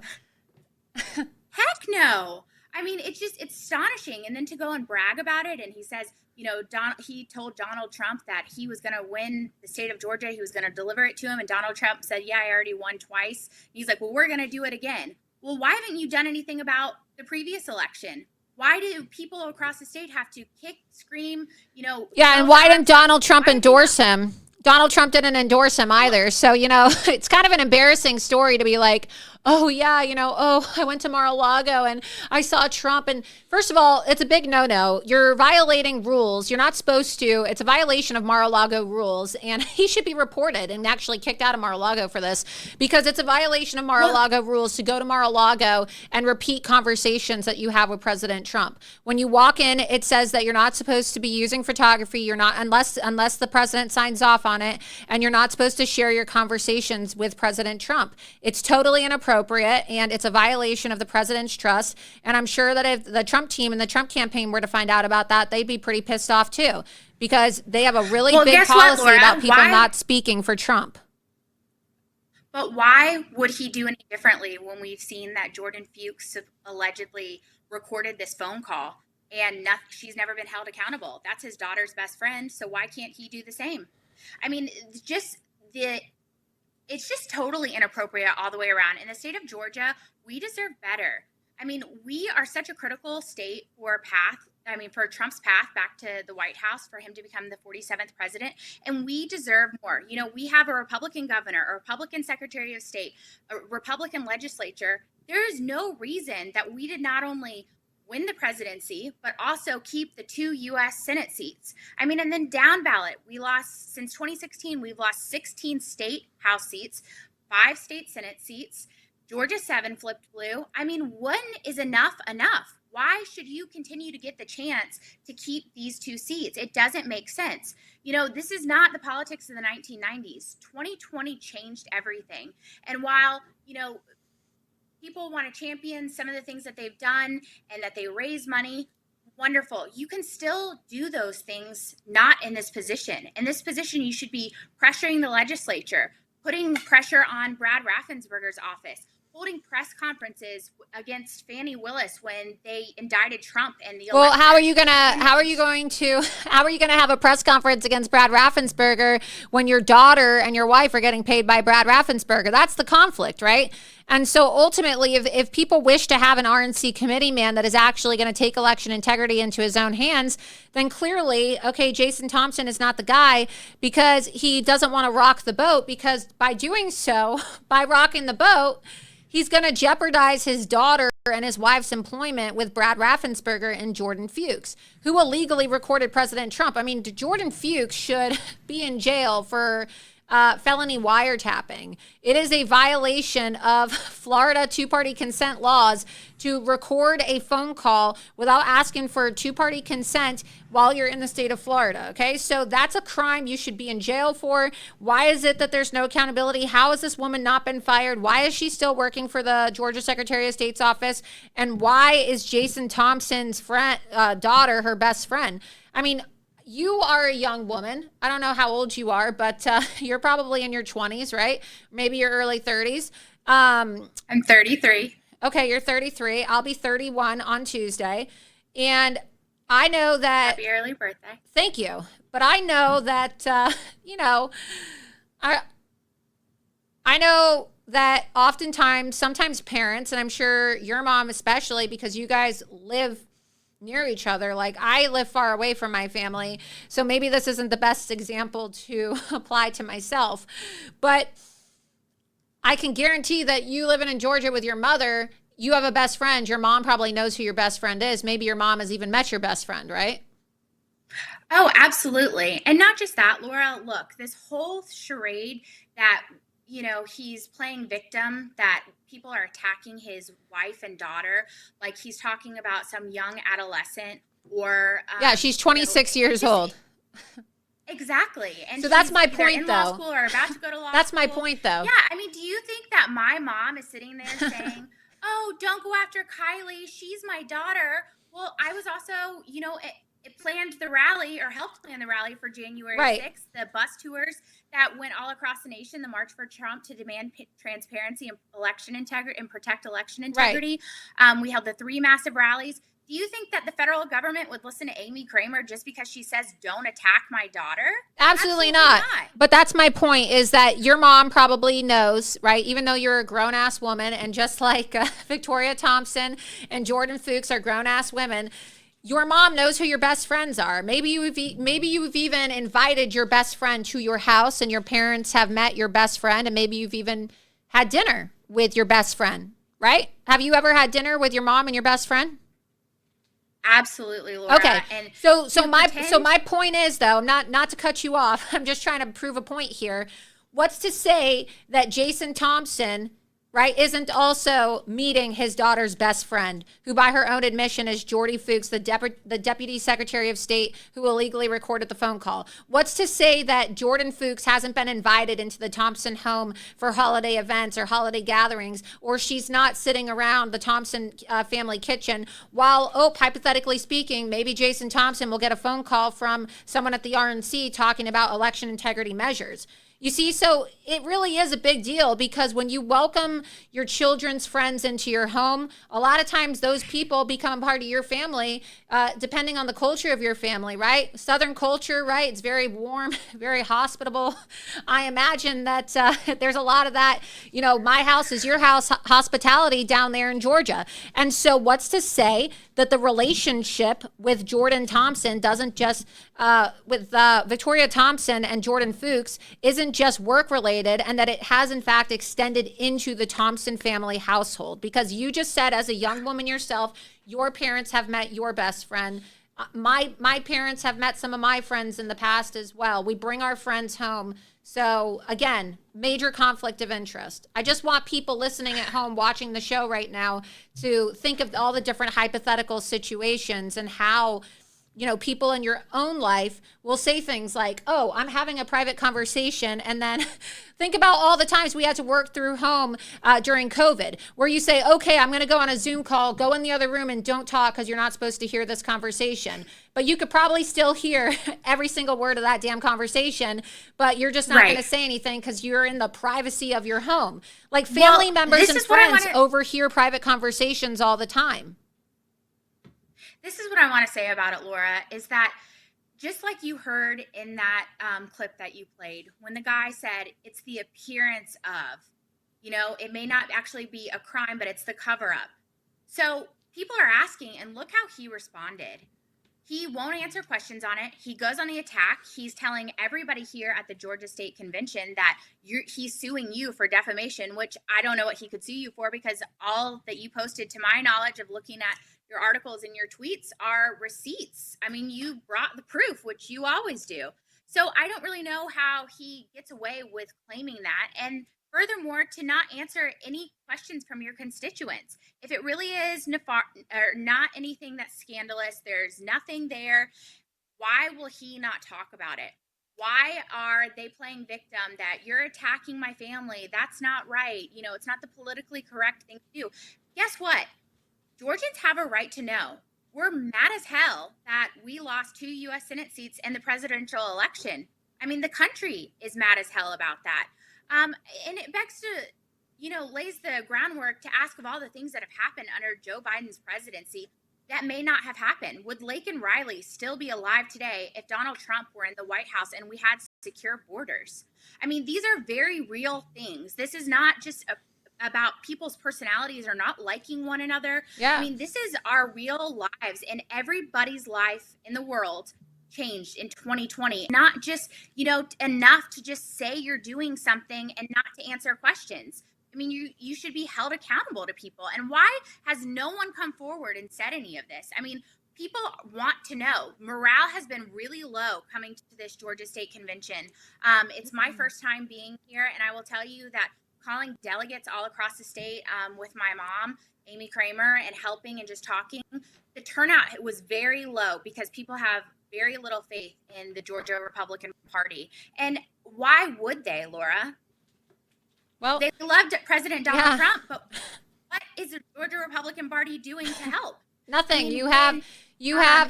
Heck no. I mean, it's astonishing. And then to go and brag about it, and he says, he told Donald Trump that he was going to win the state of Georgia. He was going to deliver it to him. And Donald Trump said, yeah, I already won twice. He's like, well, we're going to do it again. Well, why haven't you done anything about the previous election? Why do people across the state have to kick, scream, Yeah, and why didn't Donald Trump endorse him? Donald Trump didn't endorse him either. So, it's kind of an embarrassing story to be like, oh yeah, I went to Mar-a-Lago and I saw Trump. And first of all, it's a big no-no. You're violating rules. You're not supposed to. It's a violation of Mar-a-Lago rules, and he should be reported and actually kicked out of Mar-a-Lago for this, because it's a violation of Mar-a-Lago rules to go to Mar-a-Lago and repeat conversations that you have with President Trump. When you walk in, it says that you're not supposed to be using photography. You're not, unless the president signs off on it, and you're not supposed to share your conversations with President Trump. It's totally inappropriate, and it's a violation of the president's trust. And I'm sure that if the Trump team and the Trump campaign were to find out about that, they'd be pretty pissed off too, because they have a really big policy about people not speaking for Trump. But why would he do any differently when we've seen that Jordan Fuchs allegedly recorded this phone call and she's never been held accountable? That's his daughter's best friend, so why can't he do the same? I mean, it's just totally inappropriate all the way around. In the state of Georgia, we deserve better. I mean, we are such a critical state for Trump's path back to the White House, for him to become the 47th president, and we deserve more. We have a Republican governor, a Republican Secretary of State, a Republican legislature. There is no reason that we did not only win the presidency, but also keep the 2 U.S. Senate seats. I mean, and then down ballot, since 2016, we've lost 16 state House seats, 5 state Senate seats, Georgia 7 flipped blue. I mean, when is enough enough? Why should you continue to get the chance to keep these 2 seats? It doesn't make sense. This is not the politics of the 1990s. 2020 changed everything. And while, people want to champion some of the things that they've done and that they raise money, wonderful. You can still do those things not in this position. In this position, you should be pressuring the legislature, putting pressure on Brad Raffensperger's office, holding press conferences against Fani Willis when they indicted Trump and the election. Well, how are you going to have a press conference against Brad Raffensperger when your daughter and your wife are getting paid by Brad Raffensperger? That's the conflict, right? And so ultimately, if people wish to have an RNC committee man that is actually going to take election integrity into his own hands, then clearly, okay, Jason Thompson is not the guy, because he doesn't want to rock the boat, because by doing so, by rocking the boat, he's going to jeopardize his daughter and his wife's employment with Brad Raffensperger and Jordan Fuchs, who illegally recorded President Trump. I mean, Jordan Fuchs should be in jail for felony wiretapping. It is a violation of Florida two-party consent laws to record a phone call without asking for two-party consent while you're in the state of Florida. Okay, so that's a crime you should be in jail for. Why is it that there's no accountability? How has this woman not been fired? Why is she still working for the Georgia Secretary of State's office? And why is Jason Thompson's daughter her best friend? I mean, you are a young woman. I don't know how old you are, but you're probably in your 20s, right? Maybe your early 30s. I'm 33. Okay, you're 33. I'll be 31 on Tuesday. And I know that... Happy early birthday. Thank you. But I know that, I know that oftentimes, sometimes parents, and I'm sure your mom especially, because you guys live near each other. Like, I live far away from my family, so maybe this isn't the best example to apply to myself, but I can guarantee that you living in Georgia with your mother, you have a best friend. Your mom probably knows who your best friend is. Maybe your mom has even met your best friend, right? Oh, absolutely. And not just that, Laura, look, this whole charade that, he's playing victim, that people are attacking his wife and daughter, like he's talking about some young adolescent or... yeah, she's 26 years old. Exactly. And so that's my point, in though. Law school or about to go to law that's school. my point, though. Yeah, I mean, do you think that my mom is sitting there saying, oh, don't go after Kylie, she's my daughter? Well, I was also, it planned the rally, or helped plan the rally for January 6th, the bus tours that went all across the nation, the March for Trump, to demand transparency and election integrity and protect election integrity. Right. We held the 3 massive rallies. Do you think that the federal government would listen to Amy Kramer just because she says, don't attack my daughter? Absolutely not. But that's my point, is that your mom probably knows, right? Even though you're a grown-ass woman, and just like Victoria Thompson and Jordan Fuchs are grown-ass women, your mom knows who your best friends are. Maybe you've even invited your best friend to your house, and your parents have met your best friend, and maybe you've even had dinner with your best friend, right? Have you ever had dinner with your mom and your best friend? Absolutely, Laura. Okay. And So my point is, though, not to cut you off, I'm just trying to prove a point here. What's to say that Jason Thompson, right, isn't also meeting his daughter's best friend, who by her own admission is Jordy Fuchs, the Deputy Secretary of State who illegally recorded the phone call? What's to say that Jordan Fuchs hasn't been invited into the Thompson home for holiday events or holiday gatherings, or she's not sitting around the Thompson family kitchen while, hypothetically speaking, maybe Jason Thompson will get a phone call from someone at the RNC talking about election integrity measures? You see, so it really is a big deal, because when you welcome your children's friends into your home, a lot of times those people become a part of your family, depending on the culture of your family, right? Southern culture, right? It's very warm, very hospitable. I imagine that there's a lot of that, my house is your house hospitality down there in Georgia. And so what's to say that the relationship with Jordan Thompson doesn't just, with Victoria Thompson and Jordan Fuchs, isn't just work related, and that it has in fact extended into the Thompson family household? Because you just said, as a young woman yourself, your parents have met your best friend. My parents have met some of my friends in the past as well. We bring our friends home. So again, major conflict of interest. I just want people listening at home watching the show right now to think of all the different hypothetical situations and how, people in your own life will say things like, oh, I'm having a private conversation. And then think about all the times we had to work through home during COVID, where you say, okay, I'm going to go on a Zoom call, go in the other room and don't talk because you're not supposed to hear this conversation. But you could probably still hear every single word of that damn conversation, but you're just not going to say anything because you're in the privacy of your home. Like family members and friends overhear private conversations all the time. This is what I want to say about it, Laura, is that just like you heard in that clip that you played, when the guy said it's the appearance of, it may not actually be a crime, but it's the cover up. So people are asking, and look how he responded. He won't answer questions on it. He goes on the attack. He's telling everybody here at the Georgia State Convention that he's suing you for defamation, which I don't know what he could sue you for, because all that you posted, to my knowledge of looking at your articles and your tweets, are receipts. I mean, you brought the proof, which you always do. So I don't really know how he gets away with claiming that. And furthermore, to not answer any questions from your constituents. If it really is not anything that's scandalous, there's nothing there, why will he not talk about it? Why are they playing victim, that you're attacking my family? That's not right. It's not the politically correct thing to do. Guess what? Georgians have a right to know. We're mad as hell that we lost 2 U.S. Senate seats in the presidential election. I mean, the country is mad as hell about that. And it begs to, lays the groundwork to ask, of all the things that have happened under Joe Biden's presidency that may not have happened. Would Laken Riley still be alive today if Donald Trump were in the White House and we had secure borders? I mean, these are very real things. This is not just about people's personalities or not liking one another. Yeah. I mean, this is our real lives, and everybody's life in the world changed in 2020. Not just, enough to just say you're doing something and not to answer questions. I mean, you should be held accountable to people. And why has no one come forward and said any of this? I mean, people want to know. Morale has been really low coming to this Georgia State Convention. It's my first time being here, and I will tell you that calling delegates all across the state with my mom, Amy Kramer, and helping and just talking, the turnout was very low because people have very little faith in the Georgia Republican Party. And why would they, Laura? Well, they loved President Donald Trump, but what is the Georgia Republican Party doing to help? Nothing. You have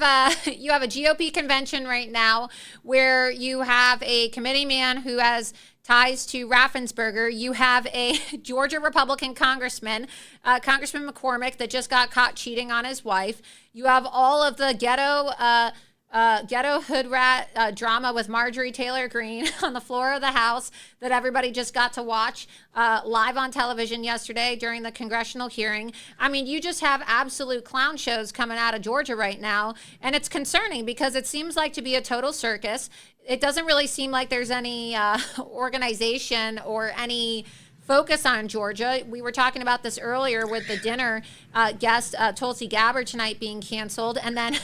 a GOP convention right now where you have a committee man who has ties to Raffensperger. You have a Georgia Republican congressman, Congressman McCormick, that just got caught cheating on his wife. You have all of the ghetto hood rat drama with Marjorie Taylor Greene on the floor of the House that everybody just got to watch live on television yesterday during the congressional hearing. I mean, you just have absolute clown shows coming out of Georgia right now, and it's concerning because it seems like to be a total circus. It doesn't really seem like there's any organization or any focus on Georgia. We were talking about this earlier with the dinner guest, Tulsi Gabbard, tonight being canceled, and then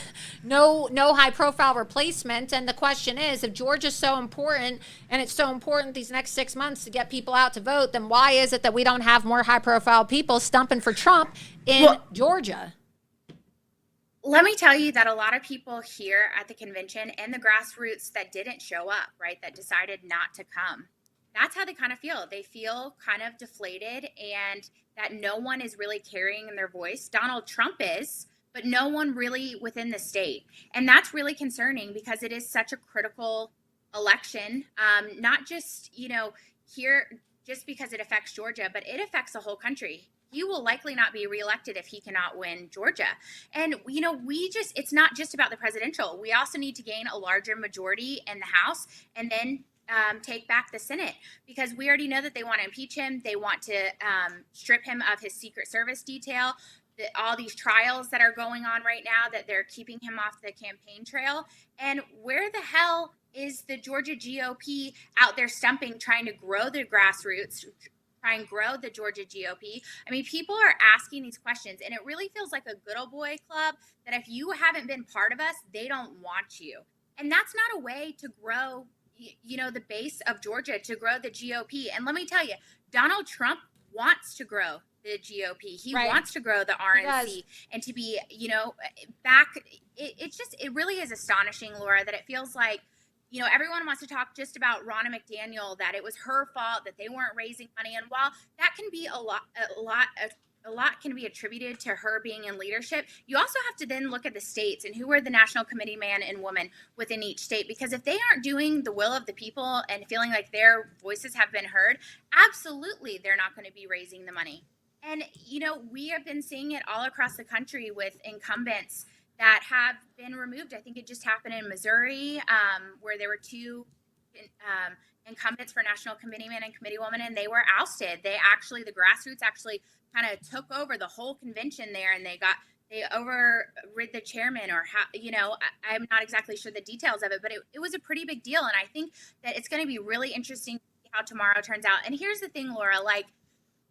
no high-profile replacement. And the question is, if Georgia's so important, and it's so important these next 6 months to get people out to vote, then why is it that we don't have more high-profile people stumping for Trump in Georgia? Let me tell you that a lot of people here at the convention and the grassroots that didn't show up, right, that decided not to come, that's how they kind of feel. They feel kind of deflated and that no one is really carrying their voice. Donald Trump is, but no one really within the state. And that's really concerning because it is such a critical election, not just, here just because it affects Georgia, but it affects the whole country. He will likely not be reelected if he cannot win Georgia. And, it's not just about the presidential. We also need to gain a larger majority in the House and then take back the Senate, because we already know that they want to impeach him. They want to strip him of his Secret Service detail, all these trials that are going on right now that they're keeping him off the campaign trail. And where the hell is the Georgia GOP out there stumping, trying to grow the grassroots, try and grow the Georgia GOP? I mean, people are asking these questions, and it really feels like a good old boy club that if you haven't been part of us, they don't want you. And that's not a way to grow, the base of Georgia, to grow the GOP. And let me tell you, Donald Trump wants to grow the GOP. He wants to grow the RNC and to be, back. It really is astonishing, Laura, that it feels like, everyone wants to talk just about Ronna McDaniel, that it was her fault, that they weren't raising money. And while that can be a lot can be attributed to her being in leadership, you also have to then look at the states and who are the national committee man and woman within each state. Because if they aren't doing the will of the people and feeling like their voices have been heard, absolutely they're not going to be raising the money. And, we have been seeing it all across the country with incumbents that have been removed. I think it just happened in Missouri, where there were two incumbents for national committeeman and committeewoman, and they were ousted. The grassroots actually kind of took over the whole convention there, and they overrid the chairman, or how, I'm not exactly sure the details of it, but it was a pretty big deal. And I think that it's going to be really interesting to see how tomorrow turns out. And here's the thing, Laura,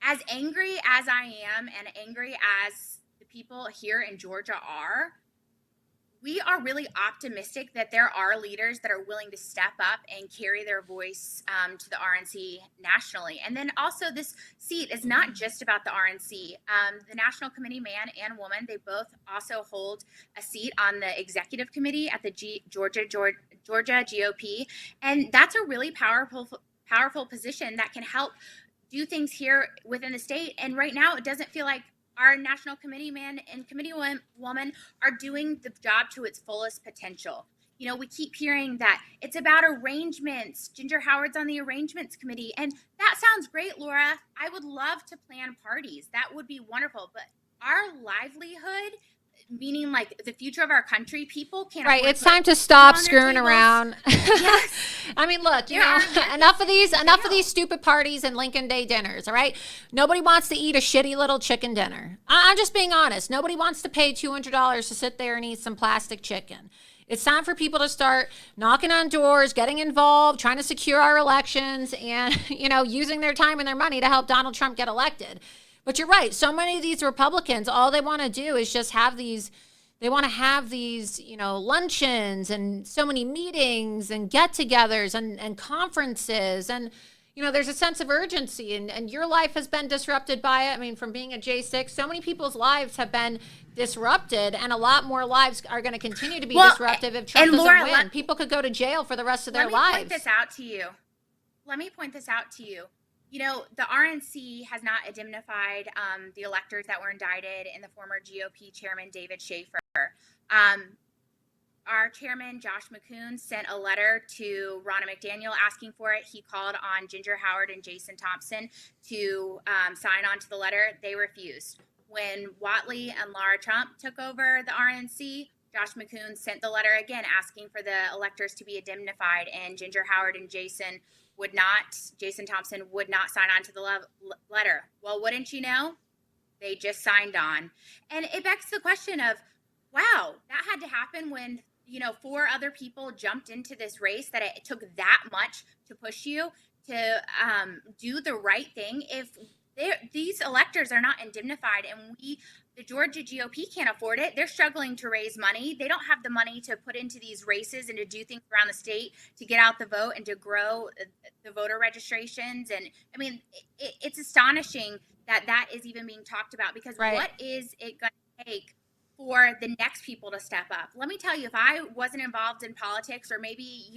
as angry as I am and angry as the people here in Georgia are, we are really optimistic that there are leaders that are willing to step up and carry their voice to the RNC nationally. And then also, this seat is not just about the RNC. The National Committee man and woman, they both also hold a seat on the executive committee at the Georgia GOP. And that's a really powerful position that can help do things here within the state. And right now, it doesn't feel like our national committee man and committee woman are doing the job to its fullest potential. We keep hearing that it's about arrangements. Ginger Howard's on the arrangements committee. And that sounds great, Laura. I would love to plan parties. That would be wonderful. But our livelihood, meaning like the future of our country, people can't. Right. It's time to stop screwing around. Yes. I mean, look, enough of these stupid parties and Lincoln Day dinners. All right. Nobody wants to eat a shitty little chicken dinner. I'm just being honest. Nobody wants to pay $200 to sit there and eat some plastic chicken. It's time for people to start knocking on doors, getting involved, trying to secure our elections, and, using their time and their money to help Donald Trump get elected. But you're right. So many of these Republicans, all they want to do is just have these, luncheons and so many meetings and get-togethers and conferences. And, there's a sense of urgency, and your life has been disrupted by it. I mean, from being a J6, so many people's lives have been disrupted, and a lot more lives are going to continue to be disruptive if Trump doesn't win. People could go to jail for the rest of their lives. Let me point this out to you. The RNC has not indemnified the electors that were indicted in the former GOP chairman, David Schaefer. Our chairman, Josh McCoon, sent a letter to Ronna McDaniel asking for it. He called on Ginger Howard and Jason Thompson to sign on to the letter. They refused. When Whatley and Laura Trump took over the RNC, Josh McCoon sent the letter again asking for the electors to be indemnified, and Ginger Howard and Jason Thompson would not sign on to the letter. Well, wouldn't you know? They just signed on. And it begs the question of, wow, that had to happen when, 4 other people jumped into this race, that it took that much to push you to do the right thing if these electors are not indemnified, and the Georgia GOP can't afford it. They're struggling to raise money. They don't have the money to put into these races and to do things around the state to get out the vote and to grow the voter registrations. And I mean, it's astonishing that is even being talked about, because what is it going to take for the next people to step up? Let me tell you, if I wasn't involved in politics, or maybe,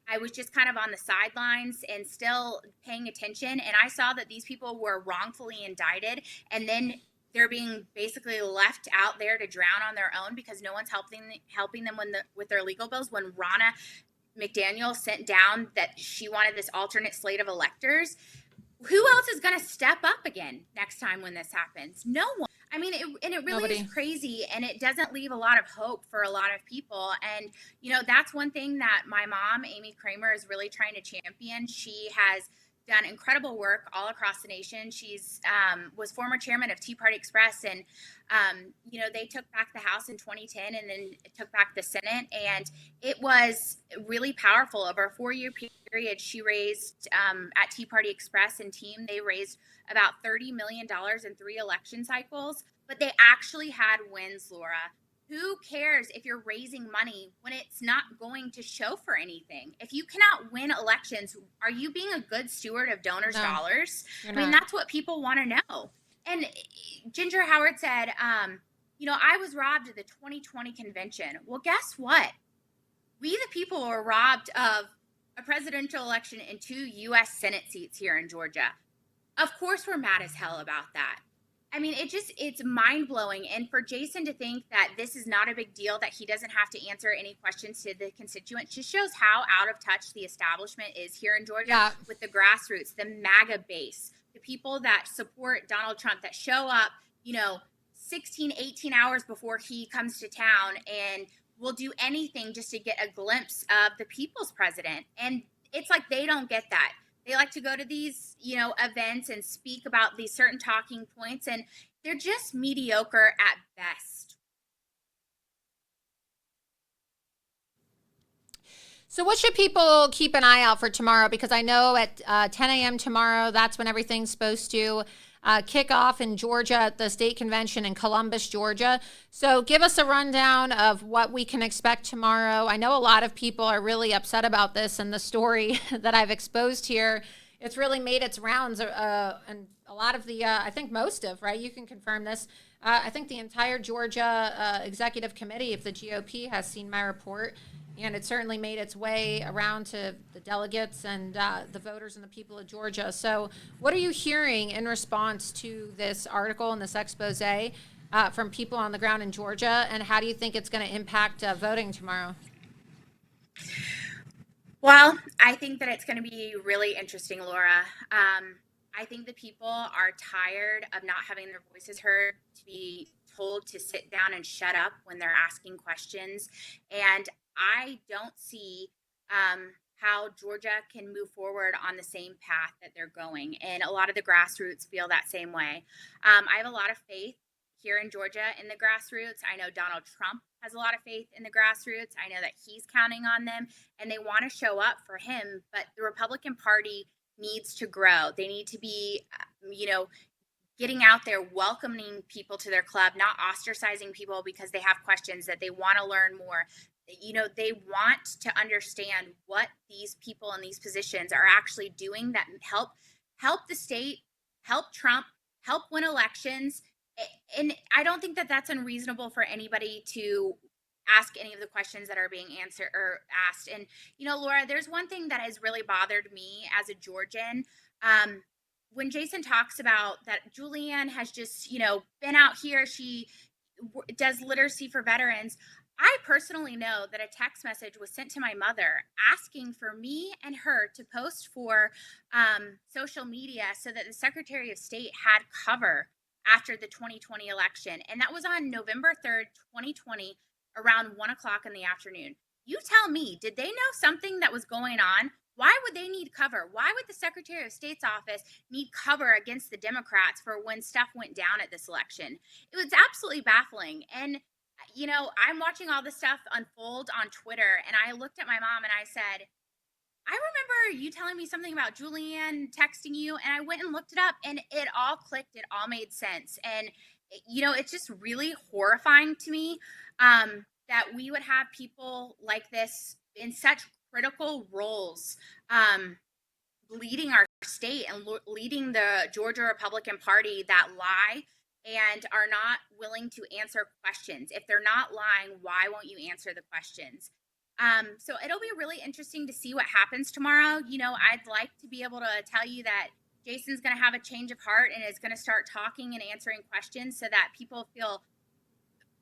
I was just kind of on the sidelines and still paying attention, and I saw that these people were wrongfully indicted, and then they're being basically left out there to drown on their own because no one's helping them with their legal bills. When Ronna McDaniel sent down that she wanted this alternate slate of electors, who else is going to step up again next time when this happens? No one. I mean, it really is crazy, and it doesn't leave a lot of hope for a lot of people. And, that's one thing that my mom, Amy Kramer, is really trying to champion. She has done incredible work all across the nation. She's was former chairman of Tea Party Express, and they took back the House in 2010 and then took back the Senate, and it was really powerful. Over a 4-year period, she raised at Tea Party Express and team, they raised about $30 million in 3 election cycles, but they actually had wins, Laura. Who cares if you're raising money when it's not going to show for anything? If you cannot win elections, are you being a good steward of donors' dollars? I mean, that's what people want to know. And Ginger Howard said, I was robbed at the 2020 convention. Well, guess what? We, the people, were robbed of a presidential election and 2 U.S. Senate seats here in Georgia. Of course, we're mad as hell about that. I mean, it's mind-blowing. And for Jason to think that this is not a big deal, that he doesn't have to answer any questions to the constituents, just shows how out of touch the establishment is here in Georgia with the grassroots, the MAGA base, the people that support Donald Trump, that show up, 16, 18 hours before he comes to town and will do anything just to get a glimpse of the people's president. And it's like they don't get that. They like to go to these, events and speak about these certain talking points, and they're just mediocre at best. So what should people keep an eye out for tomorrow? Because I know at 10 a.m. tomorrow, that's when everything's supposed to kick off in Georgia at the state convention in Columbus, Georgia. So give us a rundown of what we can expect tomorrow. I know a lot of people are really upset about this, and the story that I've exposed here, it's really made its rounds. And a lot of the, I think most of, right? You can confirm this. I think the entire Georgia executive committee of the GOP has seen my report. And it certainly made its way around to the delegates and the voters and the people of Georgia. So what are you hearing in response to this article and this expose from people on the ground in Georgia? And how do you think it's going to impact voting tomorrow? Well, I think that it's going to be really interesting, Laura. I think the people are tired of not having their voices heard, to be told to sit down and shut up when they're asking questions. And I don't see how Georgia can move forward on the same path that they're going. And a lot of the grassroots feel that same way. I have a lot of faith here in Georgia in the grassroots. I know Donald Trump has a lot of faith in the grassroots. I know that he's counting on them, and they want to show up for him. But the Republican Party needs to grow. They need to be, getting out there, welcoming people to their club, not ostracizing people because they have questions, that they want to learn more. They want to understand what these people in these positions are actually doing that help the state, help Trump, help win elections. And I don't think that that's unreasonable for anybody to ask any of the questions that are being answered or asked. And, Laura, there's one thing that has really bothered me as a Georgian. When Jason talks about that Julianne has just, been out here, she does literacy for veterans. I personally know that a text message was sent to my mother asking for me and her to post for social media so that the Secretary of State had cover after the 2020 election. And that was on November 3rd, 2020, around 1 o'clock in the afternoon. You tell me, did they know something that was going on? Why would they need cover? Why would the Secretary of State's office need cover against the Democrats for when stuff went down at this election? It was absolutely baffling. And, I'm watching all this stuff unfold on Twitter, and I looked at my mom and I said, I remember you telling me something about Julianne texting you, and I went and looked it up, and it all clicked. It all made sense. And, it's just really horrifying to me that we would have people like this in such critical roles leading our state and leading the Georgia Republican Party that lie and are not willing to answer questions. If they're not lying, why won't you answer the questions? So it'll be really interesting to see what happens tomorrow. I'd like to be able to tell you that Jason's going to have a change of heart and is going to start talking and answering questions so that people feel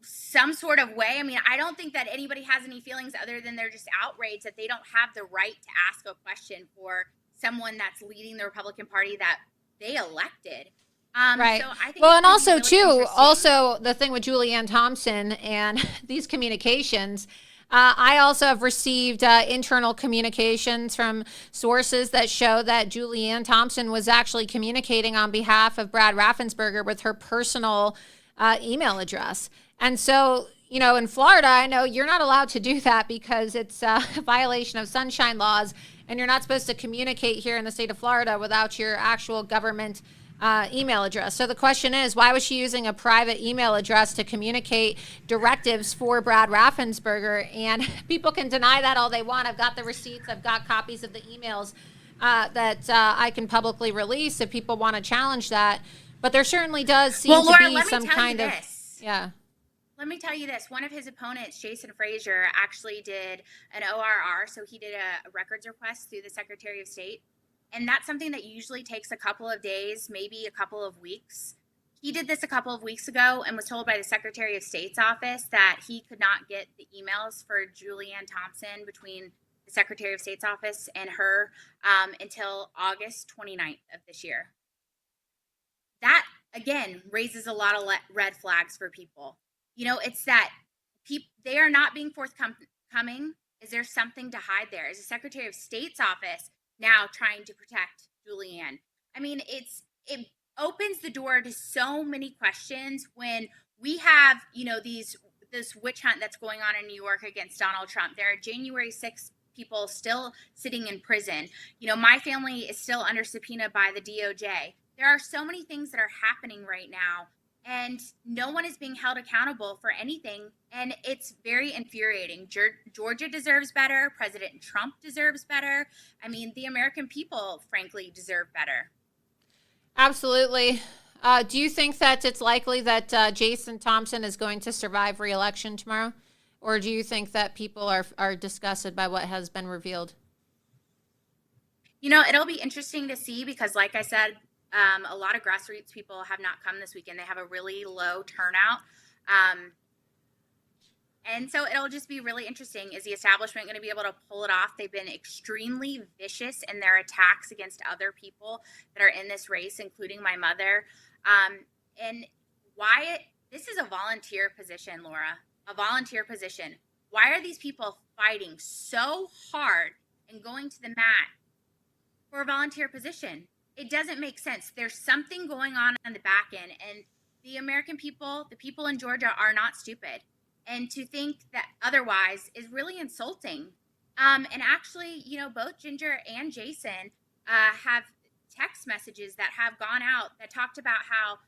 some sort of way. I mean, I don't think that anybody has any feelings other than they're just outraged that they don't have the right to ask a question for someone that's leading the Republican Party that they elected. Right. So I think well, and really also too, interesting. the thing with Julianne Thompson and these communications, I also have received internal communications from sources that show that Julianne Thompson was actually communicating on behalf of Brad Raffensperger with her personal email address. And so, in Florida, I know you're not allowed to do that because it's a violation of sunshine laws, and you're not supposed to communicate here in the state of Florida without your actual government email address. So the question is, why was she using a private email address to communicate directives for Brad Raffensperger? And people can deny that all they want. I've got the receipts. I've got copies of the emails that I can publicly release if people want to challenge that. But there certainly does seem Laura, to be some kind of, yeah. Let me tell you this. One of his opponents, Jason Frazier, actually did an ORR. So he did a records request through the Secretary of State. And that's something that usually takes a couple of days, maybe a couple of weeks. He did this a couple of weeks ago and was told by the Secretary of State's office that he could not get the emails for Julianne Thompson between the Secretary of State's office and her until August 29th of this year. That, again, raises a lot of red flags for people. It's that they are not being forthcoming. Is there something to hide there? Is the Secretary of State's office now trying to protect Julianne? I mean, it opens the door to so many questions when we have, this witch hunt that's going on in New York against Donald Trump. There are January 6th people still sitting in prison. My family is still under subpoena by the DOJ. There are so many things that are happening right now, and no one is being held accountable for anything. And it's very infuriating. Georgia deserves better. President Trump deserves better. I mean, the American people, frankly, deserve better. Absolutely. Do you think that it's likely that Jason Thompson is going to survive re-election tomorrow? Or do you think that people are disgusted by what has been revealed? It'll be interesting to see because, like I said, a lot of grassroots people have not come this weekend. They have a really low turnout. And so it'll just be really interesting. Is the establishment going to be able to pull it off? They've been extremely vicious in their attacks against other people that are in this race, including my mother. And this is a volunteer position, Laura, a volunteer position. Why are these people fighting so hard and going to the mat for a volunteer position? It doesn't make sense. There's something going on the back end, and the American people, the people in Georgia, are not stupid. And to think that otherwise is really insulting. And actually, both Ginger and Jason have text messages that have gone out that talked about how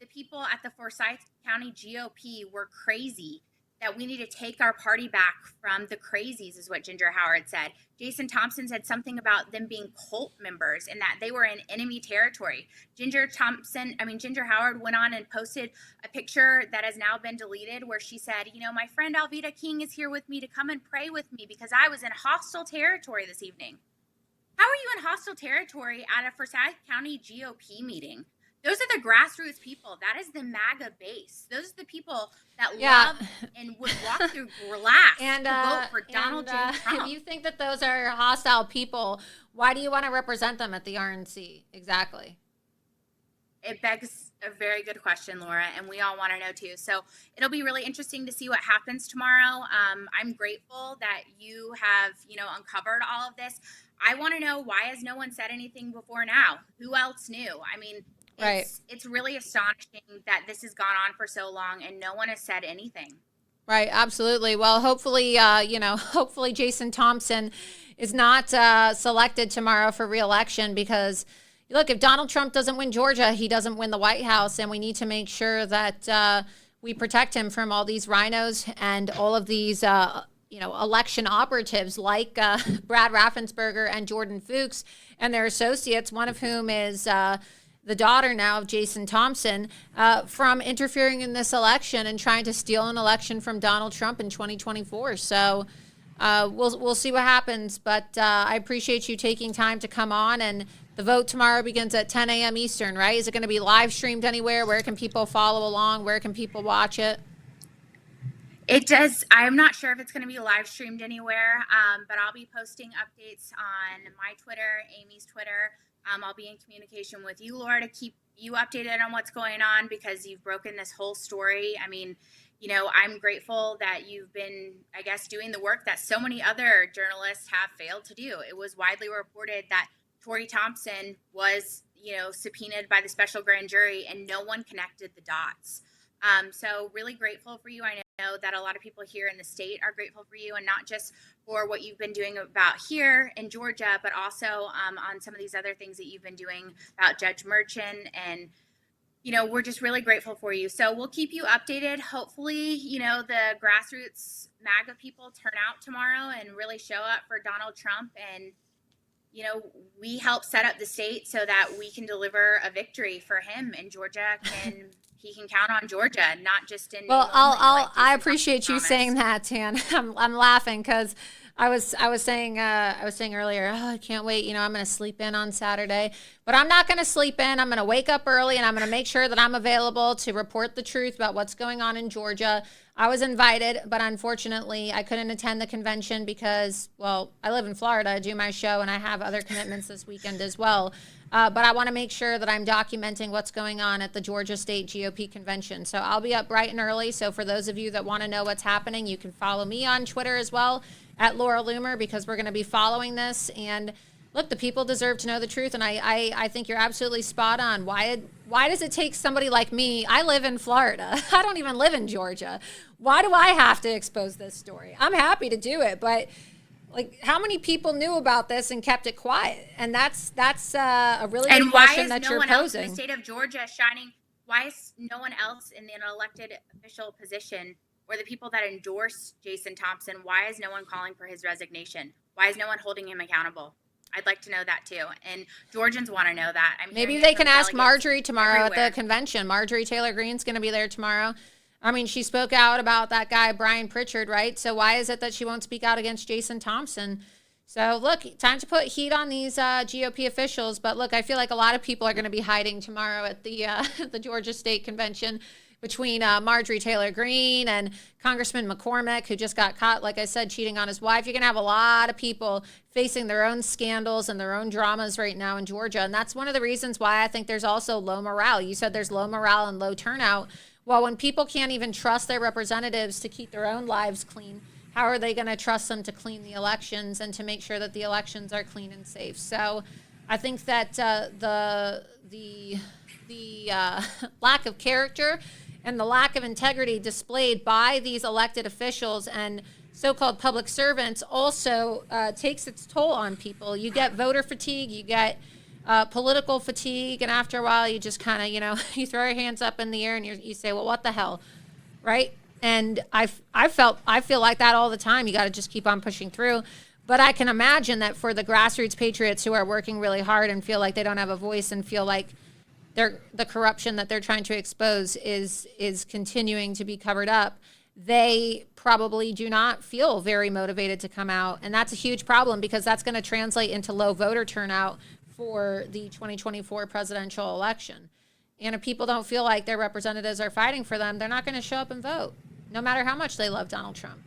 the people at the Forsyth County GOP were crazy, that we need to take our party back from the crazies, is what Ginger Howard said. Jason Thompson said something about them being cult members and that they were in enemy territory. Ginger Howard went on and posted a picture that has now been deleted where she said, my friend Alveda King is here with me to come and pray with me because I was in hostile territory this evening. How are you in hostile territory at a Forsyth County GOP meeting? Those are the grassroots people. That is the MAGA base. Those are the people that love and would walk through glass to vote for Donald J. Trump. If you think that those are hostile people, why do you want to represent them at the RNC? Exactly. It begs a very good question, Laura, and we all want to know too. So it'll be really interesting to see what happens tomorrow. I'm grateful that you have, uncovered all of this. I want to know, why has no one said anything before now? Who else knew? I mean, it's really astonishing that this has gone on for so long and no one has said anything. Right, absolutely. Well, hopefully, hopefully Jason Thompson is not selected tomorrow for re-election because, look, if Donald Trump doesn't win Georgia, he doesn't win the White House, and we need to make sure that we protect him from all these rhinos and all of these, election operatives like Brad Raffensperger and Jordan Fuchs and their associates, one of whom is the daughter now of Jason Thompson, from interfering in this election and trying to steal an election from Donald Trump in 2024. So we'll see what happens. But I appreciate you taking time to come on. And the vote tomorrow begins at 10 a.m. Eastern, right? Is it going to be live streamed anywhere? Where can people follow along? Where can people watch it? It does. I'm not sure if it's going to be live streamed anywhere, but I'll be posting updates on my Twitter, Amy's Twitter. I'll be in communication with you, Laura, to keep you updated on what's going on because you've broken this whole story. I mean, I'm grateful that you've been, I guess, doing the work that so many other journalists have failed to do. It was widely reported that Tori Thompson was, subpoenaed by the special grand jury and no one connected the dots. So really grateful for you. I know that a lot of people here in the state are grateful for you, and not just for what you've been doing about here in Georgia, but also on some of these other things that you've been doing about Judge Merchan. And, we're just really grateful for you. So we'll keep you updated. Hopefully, the grassroots MAGA people turn out tomorrow and really show up for Donald Trump. And, we help set up the state so that we can deliver a victory for him, and Georgia he can count on Georgia, not just in. Well, I appreciate you saying that, Tan. I'm laughing because I was saying earlier, I can't wait. I'm going to sleep in on Saturday, but I'm not going to sleep in. I'm going to wake up early and I'm going to make sure that I'm available to report the truth about what's going on in Georgia. I was invited, but unfortunately I couldn't attend the convention because, well, I live in Florida, I do my show, and I have other commitments this weekend as well. But I want to make sure that I'm documenting what's going on at the Georgia State GOP convention. So I'll be up bright and early. So for those of you that want to know what's happening, you can follow me on Twitter as well at Laura Loomer, because we're going to be following this. And look, the people deserve to know the truth. And I think you're absolutely spot on. Why does it take somebody like me? I live in Florida. I don't even live in Georgia. Why do I have to expose this story? I'm happy to do it, but how many people knew about this and kept it quiet? And that's a really good question that you're posing. And why is no one else in the state of Georgia shining? Why is no one else in an elected official position, or the people that endorse Jason Thompson, why is no one calling for his resignation? Why is no one holding him accountable? I'd like to know that too. And Georgians want to know that. Maybe they can ask Marjorie tomorrow at the convention. Marjorie Taylor Greene's going to be there tomorrow. I mean, she spoke out about that guy, Brian Pritchard, right? So why is it that she won't speak out against Jason Thompson? So look, time to put heat on these GOP officials. But look, I feel like a lot of people are going to be hiding tomorrow at the Georgia State Convention between Marjorie Taylor Greene and Congressman McCormick, who just got caught, like I said, cheating on his wife. You're going to have a lot of people facing their own scandals and their own dramas right now in Georgia. And that's one of the reasons why I think there's also low morale. You said there's low morale and low turnout. Well, when people can't even trust their representatives to keep their own lives clean, how are they going to trust them to clean the elections and to make sure that the elections are clean and safe? So I think that the lack of character and the lack of integrity displayed by these elected officials and so-called public servants also takes its toll on people. You get voter fatigue, you get political fatigue, and after a while you just kind of, you throw your hands up in the air and you say, well, what the hell, right? And I feel like that all the time. You got to just keep on pushing through. But I can imagine that for the grassroots patriots who are working really hard and feel like they don't have a voice and feel like the corruption that they're trying to expose is continuing to be covered up, they probably do not feel very motivated to come out. And that's a huge problem because that's going to translate into low voter turnout for the 2024 presidential election. And if people don't feel like their representatives are fighting for them, they're not going to show up and vote, no matter how much they love Donald Trump.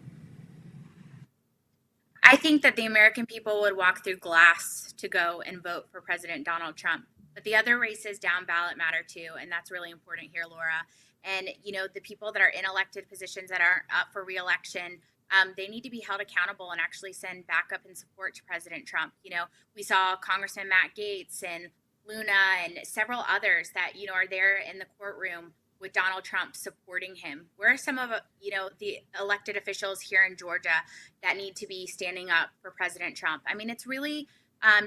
I think that the American people would walk through glass to go and vote for President Donald Trump. But the other races down ballot matter too, and that's really important here, Laura. And, the people that are in elected positions that aren't up for re-election, they need to be held accountable and actually send backup and support to President Trump. We saw Congressman Matt Gaetz and Luna and several others that, are there in the courtroom with Donald Trump supporting him? Where are some of, the elected officials here in Georgia that need to be standing up for President Trump? I mean, it's really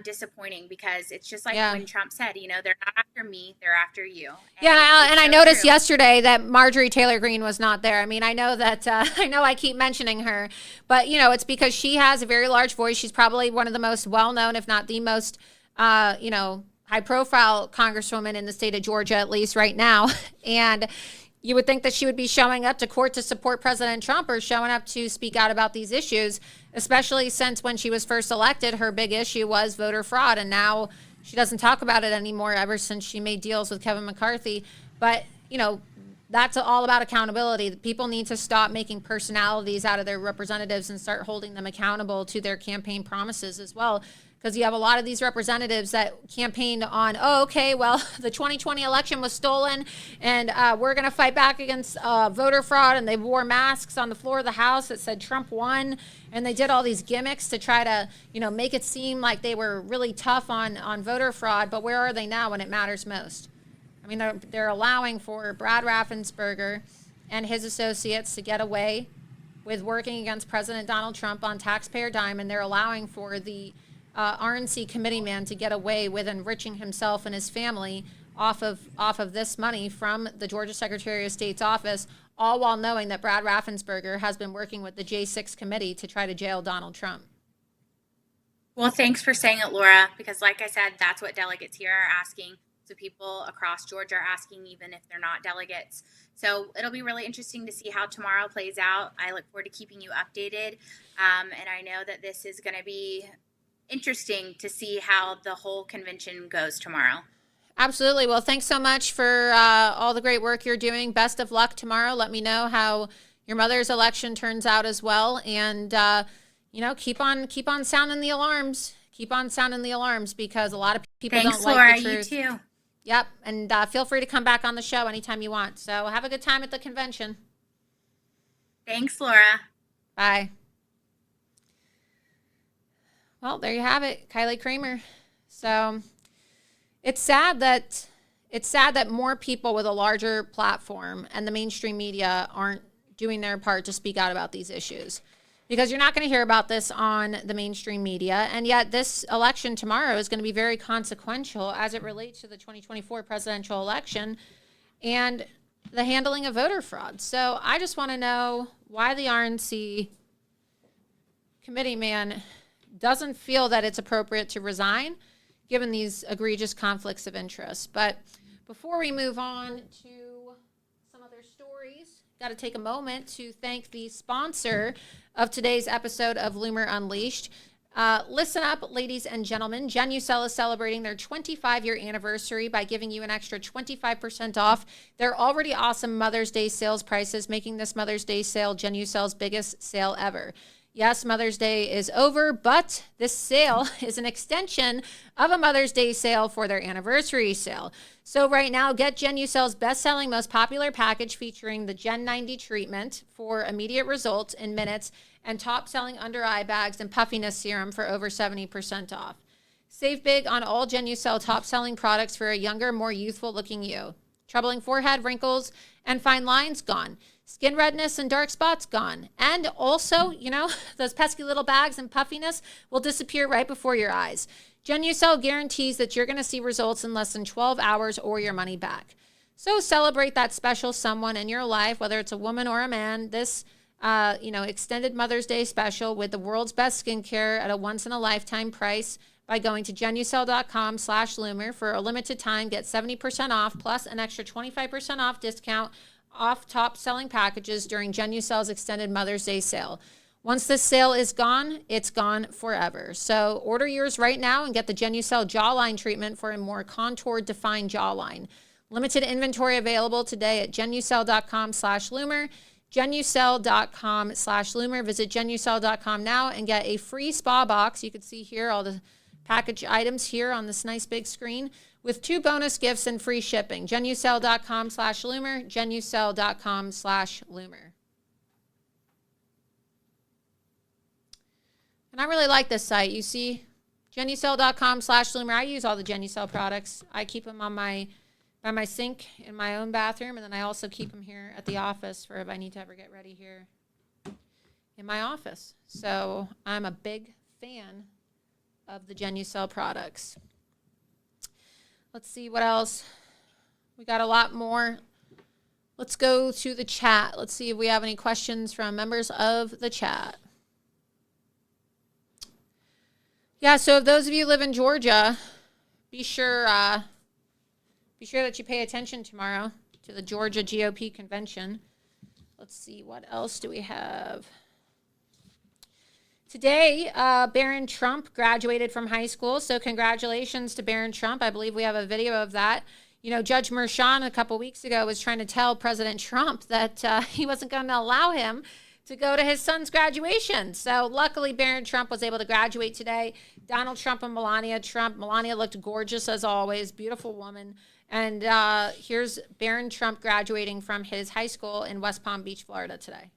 disappointing because it's just like when Trump said, they're not after me, they're after you. And I noticed yesterday that Marjorie Taylor Greene was not there. I mean, I know that I keep mentioning her, but it's because she has a very large voice. She's probably one of the most well-known, if not the most, high-profile congresswoman in the state of Georgia, at least right now. And you would think that she would be showing up to court to support President Trump or showing up to speak out about these issues, especially since when she was first elected, her big issue was voter fraud. And now she doesn't talk about it anymore ever since she made deals with Kevin McCarthy. But, that's all about accountability. People need to stop making personalities out of their representatives and start holding them accountable to their campaign promises as well. Because you have a lot of these representatives that campaigned on, the 2020 election was stolen, and we're going to fight back against voter fraud, and they wore masks on the floor of the House that said Trump won, and they did all these gimmicks to try to, make it seem like they were really tough on voter fraud, but where are they now when it matters most? I mean, they're allowing for Brad Raffensperger and his associates to get away with working against President Donald Trump on taxpayer dime, and they're allowing for the RNC committeeman to get away with enriching himself and his family off of this money from the Georgia Secretary of State's office, all while knowing that Brad Raffensperger has been working with the J6 committee to try to jail Donald Trump. Well, thanks for saying it, Laura, because like I said, that's what delegates here are asking. So people across Georgia are asking, even if they're not delegates. So it'll be really interesting to see how tomorrow plays out. I look forward to keeping you updated. And I know that this is going to be interesting to see how the whole convention goes tomorrow. Absolutely. Well, thanks so much for all the great work you're doing. Best of luck tomorrow. Let me know how your mother's election turns out as well. And, keep on sounding the alarms. Keep on sounding the alarms because a lot of people don't like the truth. Thanks, Laura. You too. Yep. And feel free to come back on the show anytime you want. So have a good time at the convention. Thanks, Laura. Bye. Well, there you have it, Kylie Kramer. So it's sad that more people with a larger platform and the mainstream media aren't doing their part to speak out about these issues. Because you're not going to hear about this on the mainstream media. And yet this election tomorrow is going to be very consequential as it relates to the 2024 presidential election and the handling of voter fraud. So I just want to know why the RNC committee man doesn't feel that it's appropriate to resign given these egregious conflicts of interest. But before we move on to some other stories, got to take a moment to thank the sponsor of today's episode of Loomer Unleashed. Listen up, ladies and gentlemen. Genucel is celebrating their 25-year anniversary by giving you an extra 25% off their already awesome Mother's Day sales prices, making this Mother's Day sale Genucel's biggest sale ever. Yes, Mother's Day is over, but this sale is an extension of a Mother's Day sale for their anniversary sale. So right now, get Genucel's best-selling, most popular package featuring the Gen 90 treatment for immediate results in minutes and top-selling under-eye bags and puffiness serum for over 70% off. Save big on all Genucel top-selling products for a younger, more youthful-looking you. Troubling forehead, wrinkles, and fine lines gone. Skin redness and dark spots gone. And also, those pesky little bags and puffiness will disappear right before your eyes. Genucel guarantees that you're going to see results in less than 12 hours or your money back. So celebrate that special someone in your life, whether it's a woman or a man, this extended Mother's Day special with the world's best skincare at a once-in-a-lifetime price by going to Genucel.com/Loomer. For a limited time, get 70% off plus an extra 25% off discount off top-selling packages during Genucel's extended Mother's Day sale. Once this sale is gone, it's gone forever. So order yours right now and get the Genucel jawline treatment for a more contoured, defined jawline. Limited inventory available today at Genucel.com/Loomer. Genucel.com/Loomer. Visit Genucel.com now and get a free spa box. You can see here all the package items here on this nice big screen with 2 bonus gifts and free shipping. Genucel.com/Loomer. Genucel.com/Loomer. And I really like this site. You see, Genucel.com/Loomer. I use all the Genucel products. I keep them on my by my sink in my own bathroom, and then I also keep them here at the office for if I need to ever get ready here in my office. So I'm a big fan of the Genucel products. Let's see what else. We got a lot more. Let's go to the chat. Let's see if we have any questions from members of the chat. Yeah, so if those of you who live in Georgia, be sure that you pay attention tomorrow to the Georgia GOP convention. Let's see, what else do we have? Today, Barron Trump graduated from high school, so congratulations to Barron Trump. I believe we have a video of that. You know, Judge Merchan a couple weeks ago was trying to tell President Trump that he wasn't going to allow him to go to his son's graduation. So luckily, Barron Trump was able to graduate today. Donald Trump and Melania Trump. Melania looked gorgeous as always, beautiful woman. And here's Barron Trump graduating from his high school in West Palm Beach, Florida today.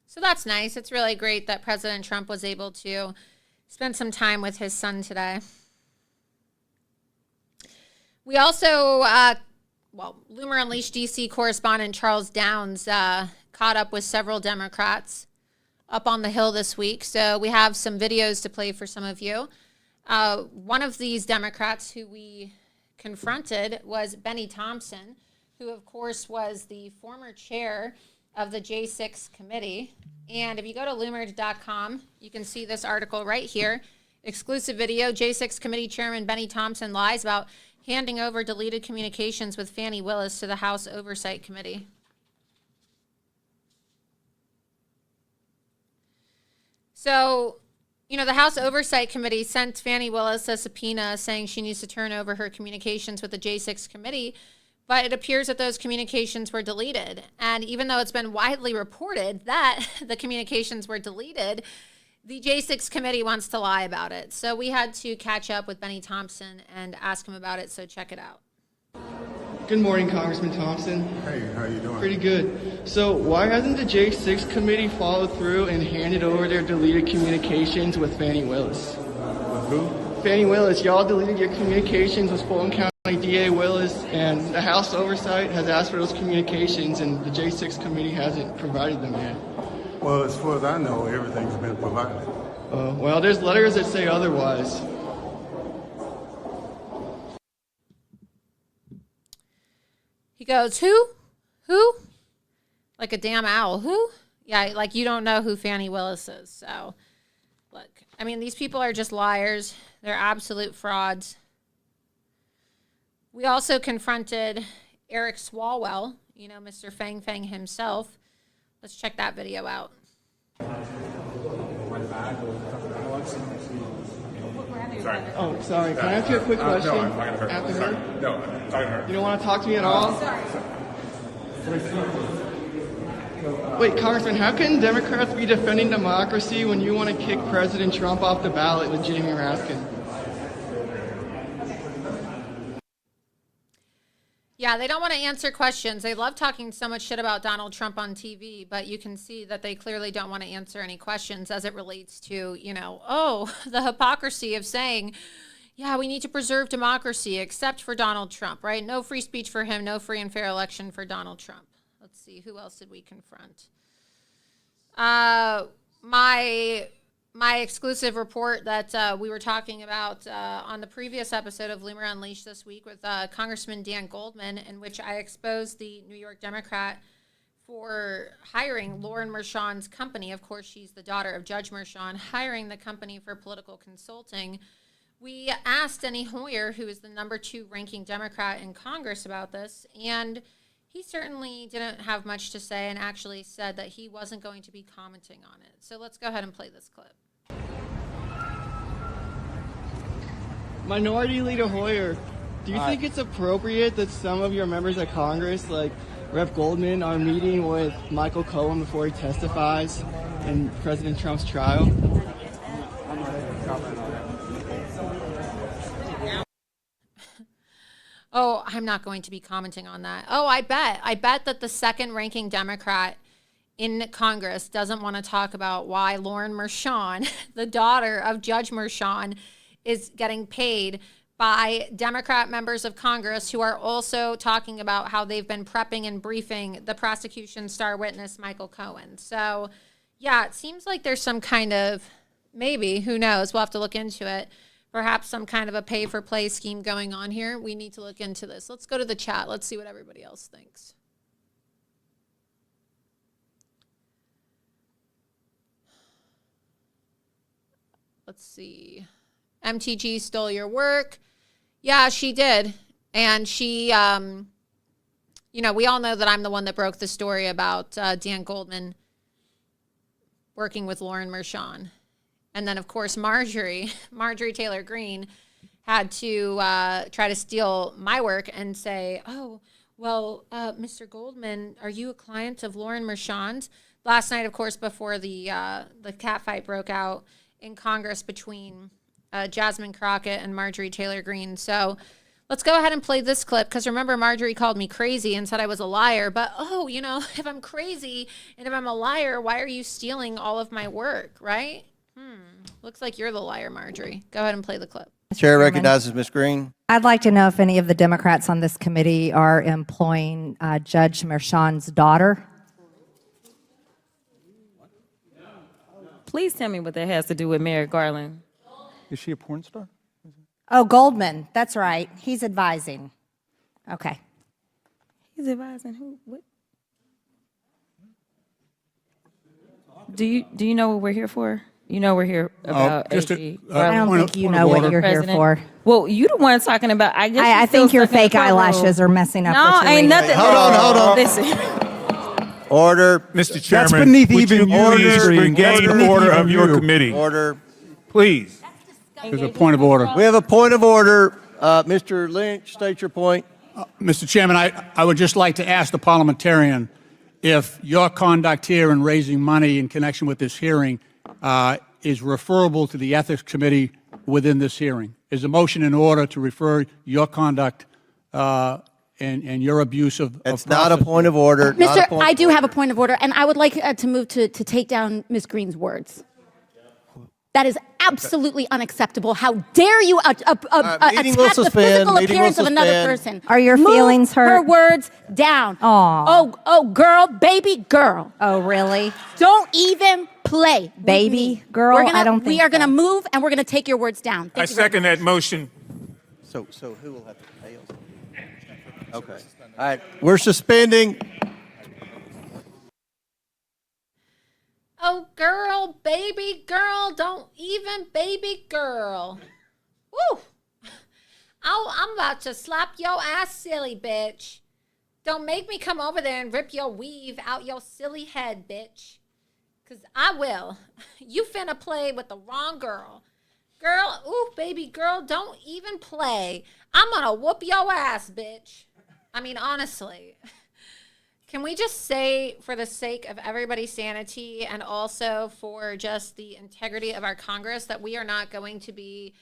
So that's nice. It's really great that President Trump was able to spend some time with his son today. We also, Loomer Unleashed DC correspondent Charles Downs caught up with several Democrats up on the Hill this week. So we have some videos to play for some of you. One of these Democrats who we confronted was Benny Thompson, who of course was the former chair of the J6 committee. And if you go to loomer.com, you can see this article right here. Exclusive video, J6 committee chairman Benny Thompson lies about handing over deleted communications with Fani Willis to the House Oversight Committee. So, you know, the House Oversight Committee sent Fani Willis a subpoena saying she needs to turn over her communications with the J6 committee, but it appears that those communications were deleted. And even though it's been widely reported that the communications were deleted, the J6 committee wants to lie about it. So we had to catch up with Benny Thompson and ask him about it, so check it out. Good morning, Congressman Thompson. Hey, how you doing? Pretty good. So why hasn't the J6 committee followed through and handed over their deleted communications with Fani Willis? With who? Fani Willis, y'all deleted your communications with Fulton County DA Willis, and the House Oversight has asked for those communications, and the J6 committee hasn't provided them yet. Well, as far as I know, everything's been provided. Well, there's letters that say otherwise. He goes, who? Who? Like a damn owl. Who? Yeah, like you don't know who Fani Willis is. So, look, I mean, these people are just liars. They're absolute frauds. We also confronted Eric Swalwell, you know, Mr. Fang Fang himself. Let's check that video out. Sorry. Oh, sorry. Can I ask you a quick question? No, I'm talking to her. After Sorry. her? No, I'm talking to her. You don't want to talk to me at all? Wait, Congressman, how can Democrats be defending democracy when you want to kick President Trump off the ballot with Jamie Raskin? Yeah, they don't want to answer questions. They love talking so much shit about Donald Trump on TV, but you can see that they clearly don't want to answer any questions as it relates to, you know, the hypocrisy of saying, yeah, we need to preserve democracy except for Donald Trump, right? No free speech for him, no free and fair election for Donald Trump. Let's see, who else did we confront? My exclusive report that we were talking about on the previous episode of Loomer Unleashed this week with Congressman Dan Goldman, in which I exposed the New York Democrat for hiring Lauren Merchan's company. Of course, she's the daughter of Judge Merchan, hiring the company for political consulting. We asked Steny Hoyer, who is the #2 ranking Democrat in Congress, about this, and He certainly didn't have much to say and actually said that he wasn't going to be commenting on it. So let's go ahead and play this clip. Minority Leader Hoyer, do you think it's appropriate that some of your members of Congress, like Rep. Goldman, are meeting with Michael Cohen before he testifies in President Trump's trial? Oh, I'm not going to be commenting on that. Oh, I bet that the second ranking Democrat in Congress doesn't want to talk about why Lauren Mershon, the daughter of Judge Mershon, is getting paid by Democrat members of Congress who are also talking about how they've been prepping and briefing the prosecution's star witness, Michael Cohen. So, yeah, it seems like there's some kind of, maybe, who knows, we'll have to look into it, perhaps some kind of a pay-for-play scheme going on here. We need to look into this. Let's go to the chat. Let's see what everybody else thinks. Let's see. MTG stole your work. Yeah, she did. And she, you know, we all know that I'm the one that broke the story about Dan Goldman working with Lauren Mershon. And then, of course, Marjorie Taylor Greene had to try to steal my work and say, oh, well, Mr. Goldman, are you a client of Lauren Mershon's? Last night, of course, before the catfight broke out in Congress between Jasmine Crockett and Marjorie Taylor Greene. So let's go ahead and play this clip, because remember, Marjorie called me crazy and said I was a liar. But, oh, you know, if I'm crazy and if I'm a liar, why are you stealing all of my work, right? Looks like you're the liar, Marjorie. Go ahead and play the clip. Chair recognizes Ms. Green. I'd like to know if any of the Democrats on this committee are employing Judge Mershon's daughter. Please tell me what that has to do with Merrick Garland. Is she a porn star? Oh, Goldman. That's right. He's advising. Okay. He's advising who? What? Do you know what we're here for? You know we're here about AG. I don't think you know what you're here for. Well, you the one talking about. I think your fake eyelashes are messing up. No, ain't nothing. Hold on. Listen. Order. Mr. Chairman, That's beneath even you. please engage the order of your committee? Order. Please. There's a point of order. We have a point of order. Mr. Lynch, state your point. Mr. Chairman, I would just like to ask the parliamentarian if your conduct here in raising money in connection with this hearing is referable to the Ethics Committee within this hearing. Is a motion in order to refer your conduct and your abuse of It's not a point of order. Mr. I do have a point of order, and I would like to move to take down Ms. Green's words. That is absolutely unacceptable. How dare you attack the physical appearance of another person? Are your feelings hurt? Her words down. Aw. Oh, girl, baby girl. Oh, really? Don't even play. Baby girl? I don't think we are going to so. move, and we're going to take your words down. I second that motion. So who will have to pay us? Okay. All right. We're suspending. Oh, girl, baby girl, don't even baby girl. Woo! Oh, I'm about to slap your ass silly, bitch. Don't make me come over there and rip your weave out your silly head, bitch. Because I will. You finna play with the wrong girl. Girl, ooh, baby girl, don't even play. I'm gonna whoop your ass, bitch. I mean, honestly. Can we just say, for the sake of everybody's sanity and also for just the integrity of our Congress, that we are not going to be,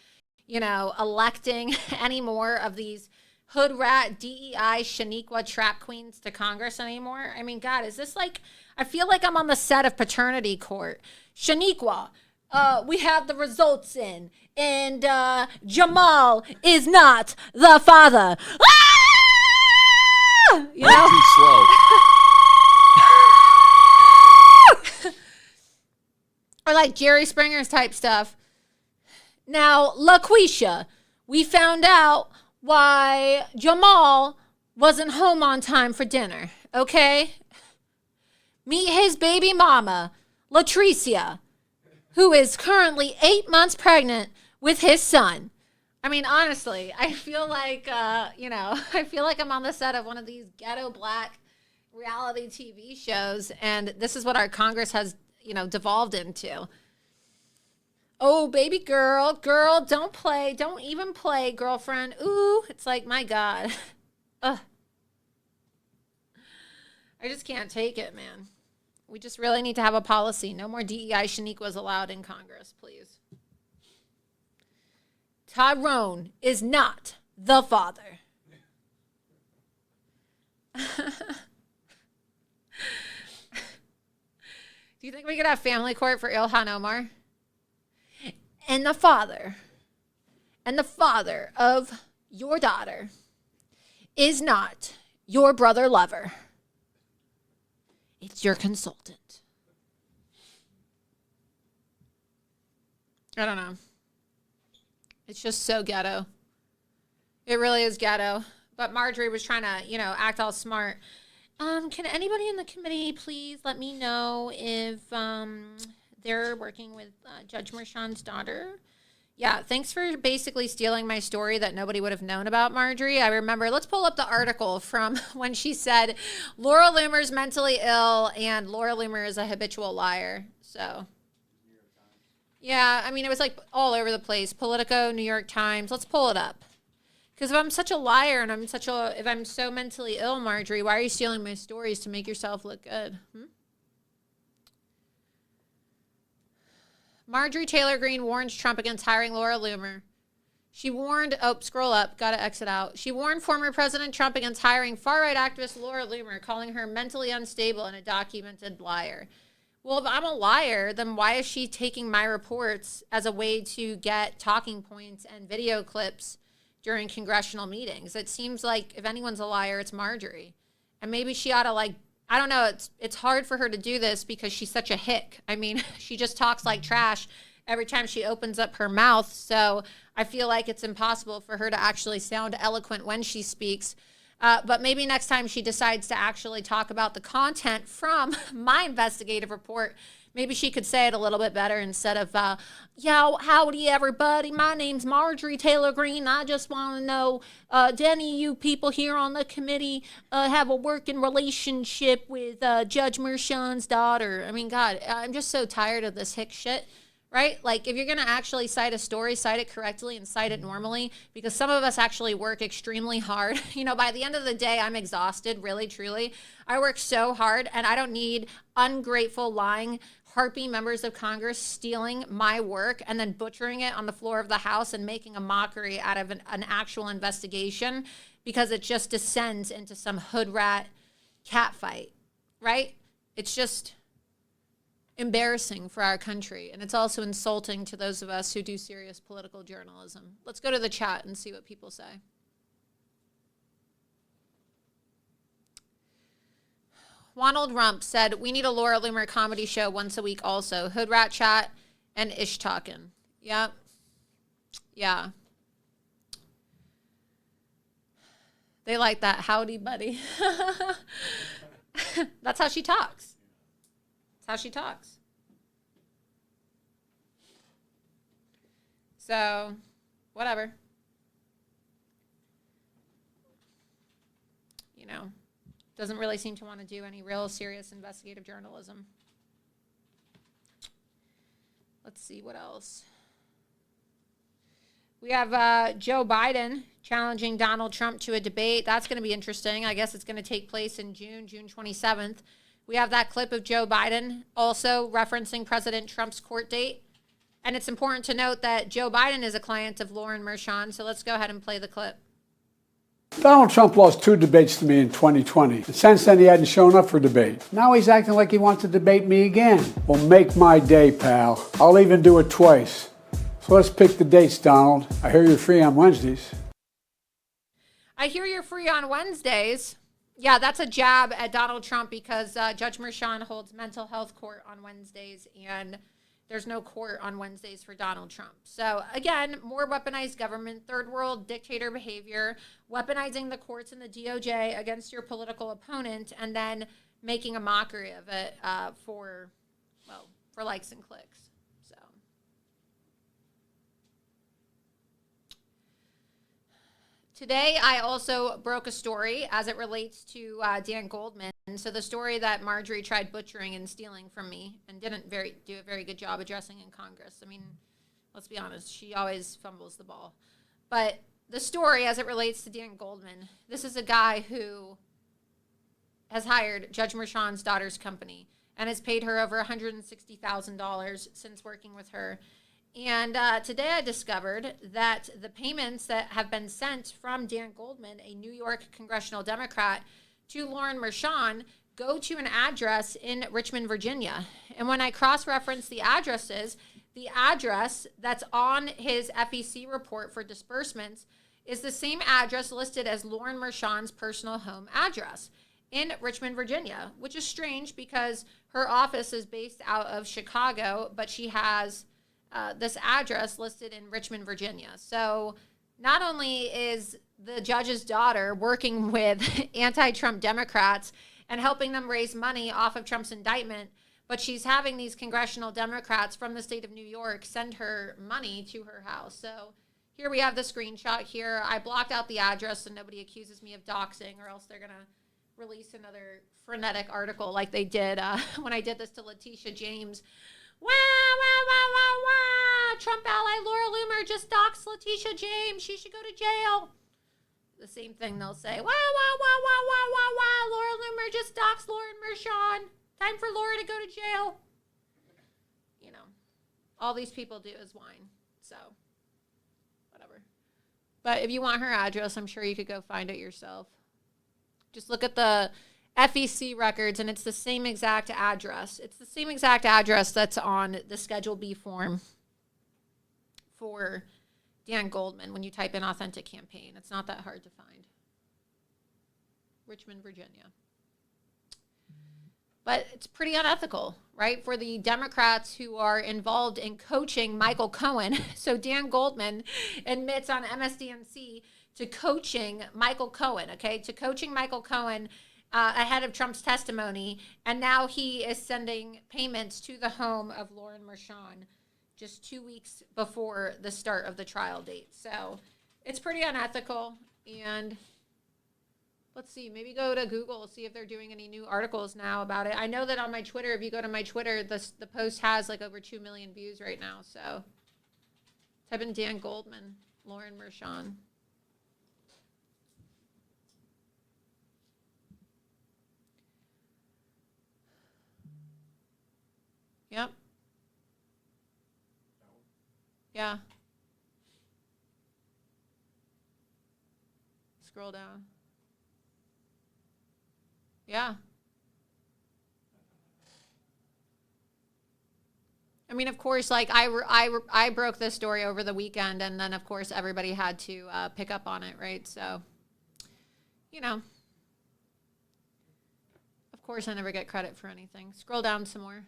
electing any more of these hood rat, DEI, Shaniqua trap queens to Congress anymore? I mean, God, is this like, I feel like I'm on the set of Paternity Court. Shaniqua, we have the results in, and Jamal is not the father. You know? Too slow. Or like Jerry Springer's type stuff. Now, LaQuisha, we found out why Jamal wasn't home on time for dinner, okay? Meet his baby mama, Latricia, who is currently 8 months pregnant with his son. I mean, honestly, I feel like, I feel like I'm on the set of one of these ghetto black reality TV shows, and this is what our Congress has, devolved into. Oh, baby girl, don't even play, girlfriend. Ooh, it's like, my God. Ugh. I just can't take it, man. We just really need to have a policy. No more DEI Shaniquas allowed in Congress, please. Tyrone is not the father. Do you think we could have family court for Ilhan Omar? And the father of your daughter is not your brother lover. It's your consultant. I don't know. It's just so ghetto. It really is ghetto. But Marjorie was trying to, act all smart. Can anybody in the committee please let me know if they're working with Judge Merchan's daughter? Yeah, thanks for basically stealing my story that nobody would have known about Marjorie. I remember, let's pull up the article from when she said Laura Loomer's mentally ill and Laura Loomer is a habitual liar. So, yeah, I mean, it was like all over the place. Politico, New York Times. Let's pull it up. Because if I'm such a liar and if I'm so mentally ill, Marjorie, why are you stealing my stories to make yourself look good? Marjorie Taylor Greene warns Trump against hiring Laura Loomer. She warned, scroll up, gotta exit out. She warned former President Trump against hiring far-right activist Laura Loomer, calling her mentally unstable and a documented liar. Well, if I'm a liar, then why is she taking my reports as a way to get talking points and video clips during congressional meetings? It seems like if anyone's a liar, it's Marjorie. And maybe she ought to, I don't know, it's hard for her to do this because she's such a hick. I mean, she just talks like trash every time she opens up her mouth. So I feel like it's impossible for her to actually sound eloquent when she speaks. But maybe next time she decides to actually talk about the content from my investigative report, maybe she could say it a little bit better instead of, howdy everybody, my name's Marjorie Taylor Greene. I just want to know, do any of you people here on the committee have a working relationship with Judge Merchan's daughter? I mean, God, I'm just so tired of this hick shit. Right? Like, if you're going to actually cite a story, cite it correctly and cite it normally, because some of us actually work extremely hard. By the end of the day, I'm exhausted, really, truly. I work so hard, and I don't need ungrateful, lying, harpy members of Congress stealing my work and then butchering it on the floor of the House and making a mockery out of an actual investigation because it just descends into some hood rat cat fight, right? It's just embarrassing for our country, and it's also insulting to those of us who do serious political journalism. Let's go to the chat and see what people say. Ronald Rump said, we need a Laura Loomer comedy show once a week also. Hood Rat Chat and Ish Talkin'. Yep. Yeah. They like that howdy buddy. That's how she talks. How she talks. So, whatever. Doesn't really seem to want to do any real serious investigative journalism. Let's see what else. We have Joe Biden challenging Donald Trump to a debate. That's going to be interesting. I guess it's going to take place in June 27th. We have that clip of Joe Biden also referencing President Trump's court date. And it's important to note that Joe Biden is a client of Lauren Merchan. So let's go ahead and play the clip. Donald Trump lost 2 debates to me in 2020. And since then, he hadn't shown up for debate. Now he's acting like he wants to debate me again. Well, make my day, pal. I'll even do it twice. So let's pick the dates, Donald. I hear you're free on Wednesdays. I hear you're free on Wednesdays. Yeah, that's a jab at Donald Trump because Judge Merchan holds mental health court on Wednesdays, and there's no court on Wednesdays for Donald Trump. So, again, more weaponized government, third world dictator behavior, weaponizing the courts and the DOJ against your political opponent, and then making a mockery of it for likes and clicks. So, Today, I also broke a story as it relates to Dan Goldman. So the story that Marjorie tried butchering and stealing from me and didn't do a very good job addressing in Congress. I mean, let's be honest, she always fumbles the ball. But the story as it relates to Dan Goldman, this is a guy who has hired Judge Merchan's daughter's company and has paid her over $160,000 since working with her. And today I discovered that the payments that have been sent from Dan Goldman, a New York congressional Democrat, to Lauren Merchan go to an address in Richmond, Virginia. And when I cross-reference the addresses, the address that's on his FEC report for disbursements is the same address listed as Lauren Merchan's personal home address in Richmond, Virginia, which is strange because her office is based out of Chicago, but she has this address listed in Richmond, Virginia. So not only is the judge's daughter working with anti-Trump Democrats and helping them raise money off of Trump's indictment, but she's having these congressional Democrats from the state of New York send her money to her house. So here we have the screenshot here. I blocked out the address so nobody accuses me of doxing, or else they're going to release another frenetic article like they did when I did this to Letitia James. Wah, wah, wah, wah, wah. Trump ally Laura Loomer just doxed Letitia James. She should go to jail. The same thing they'll say. Wah, wah, wah, wah, wah, wah, wah. Laura Loomer just doxed Lauren Merchan. Time for Laura to go to jail. You know, all these people do is whine. So, whatever. But if you want her address, I'm sure you could go find it yourself. Just look at the FEC records, and it's the same exact address. It's the same exact address that's on the Schedule B form for Dan Goldman when you type in authentic campaign. It's not that hard to find. Richmond, Virginia. But it's pretty unethical, right, for the Democrats who are involved in coaching Michael Cohen. So Dan Goldman admits on MSDNC to coaching Michael Cohen, okay, to coaching Michael Cohen ahead of Trump's testimony, and now he is sending payments to the home of Lauren Merchan just 2 weeks before the start of the trial date. So it's pretty unethical, and let's see, maybe go to Google, see if they're doing any new articles now about it. I know that on my Twitter, if you go to my Twitter, the post has like over 2 million views right now, so type in Dan Goldman, Lauren Merchan. Yep. Yeah. Scroll down. Yeah. I mean, of course, like I broke this story over the weekend, and then of course everybody had to pick up on it, right? So, you know, of course I never get credit for anything. Scroll down some more.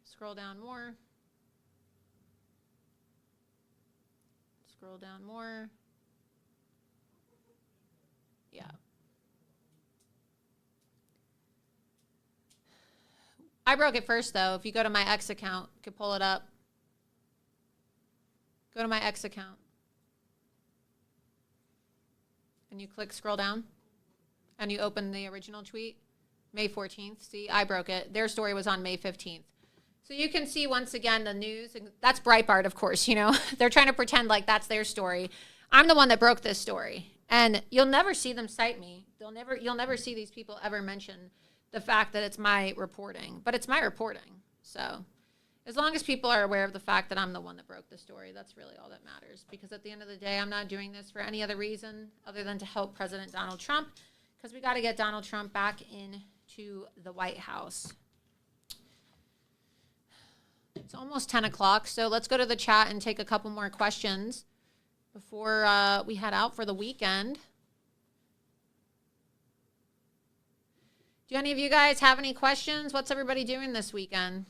Scroll down more. Scroll down more. Yeah. I broke it first, though. If you go to my X account, you can pull it up. Go to my X account. And you click scroll down. And you open the original tweet. May 14th. See, I broke it. Their story was on May 15th. So you can see once again the news. And that's Breitbart, of course, you know. They're trying to pretend like that's their story. I'm the one that broke this story. And you'll never see them cite me. You'll never see these people ever mention the fact that it's my reporting. But it's my reporting. So as long as people are aware of the fact that I'm the one that broke the story, that's really all that matters. Because at the end of the day, I'm not doing this for any other reason other than to help President Donald Trump. Because we got to get Donald Trump back into the White House. It's almost 10 o'clock, so let's go to the chat and take a couple more questions before we head out for the weekend. Do any of you guys have any questions? What's everybody doing this weekend?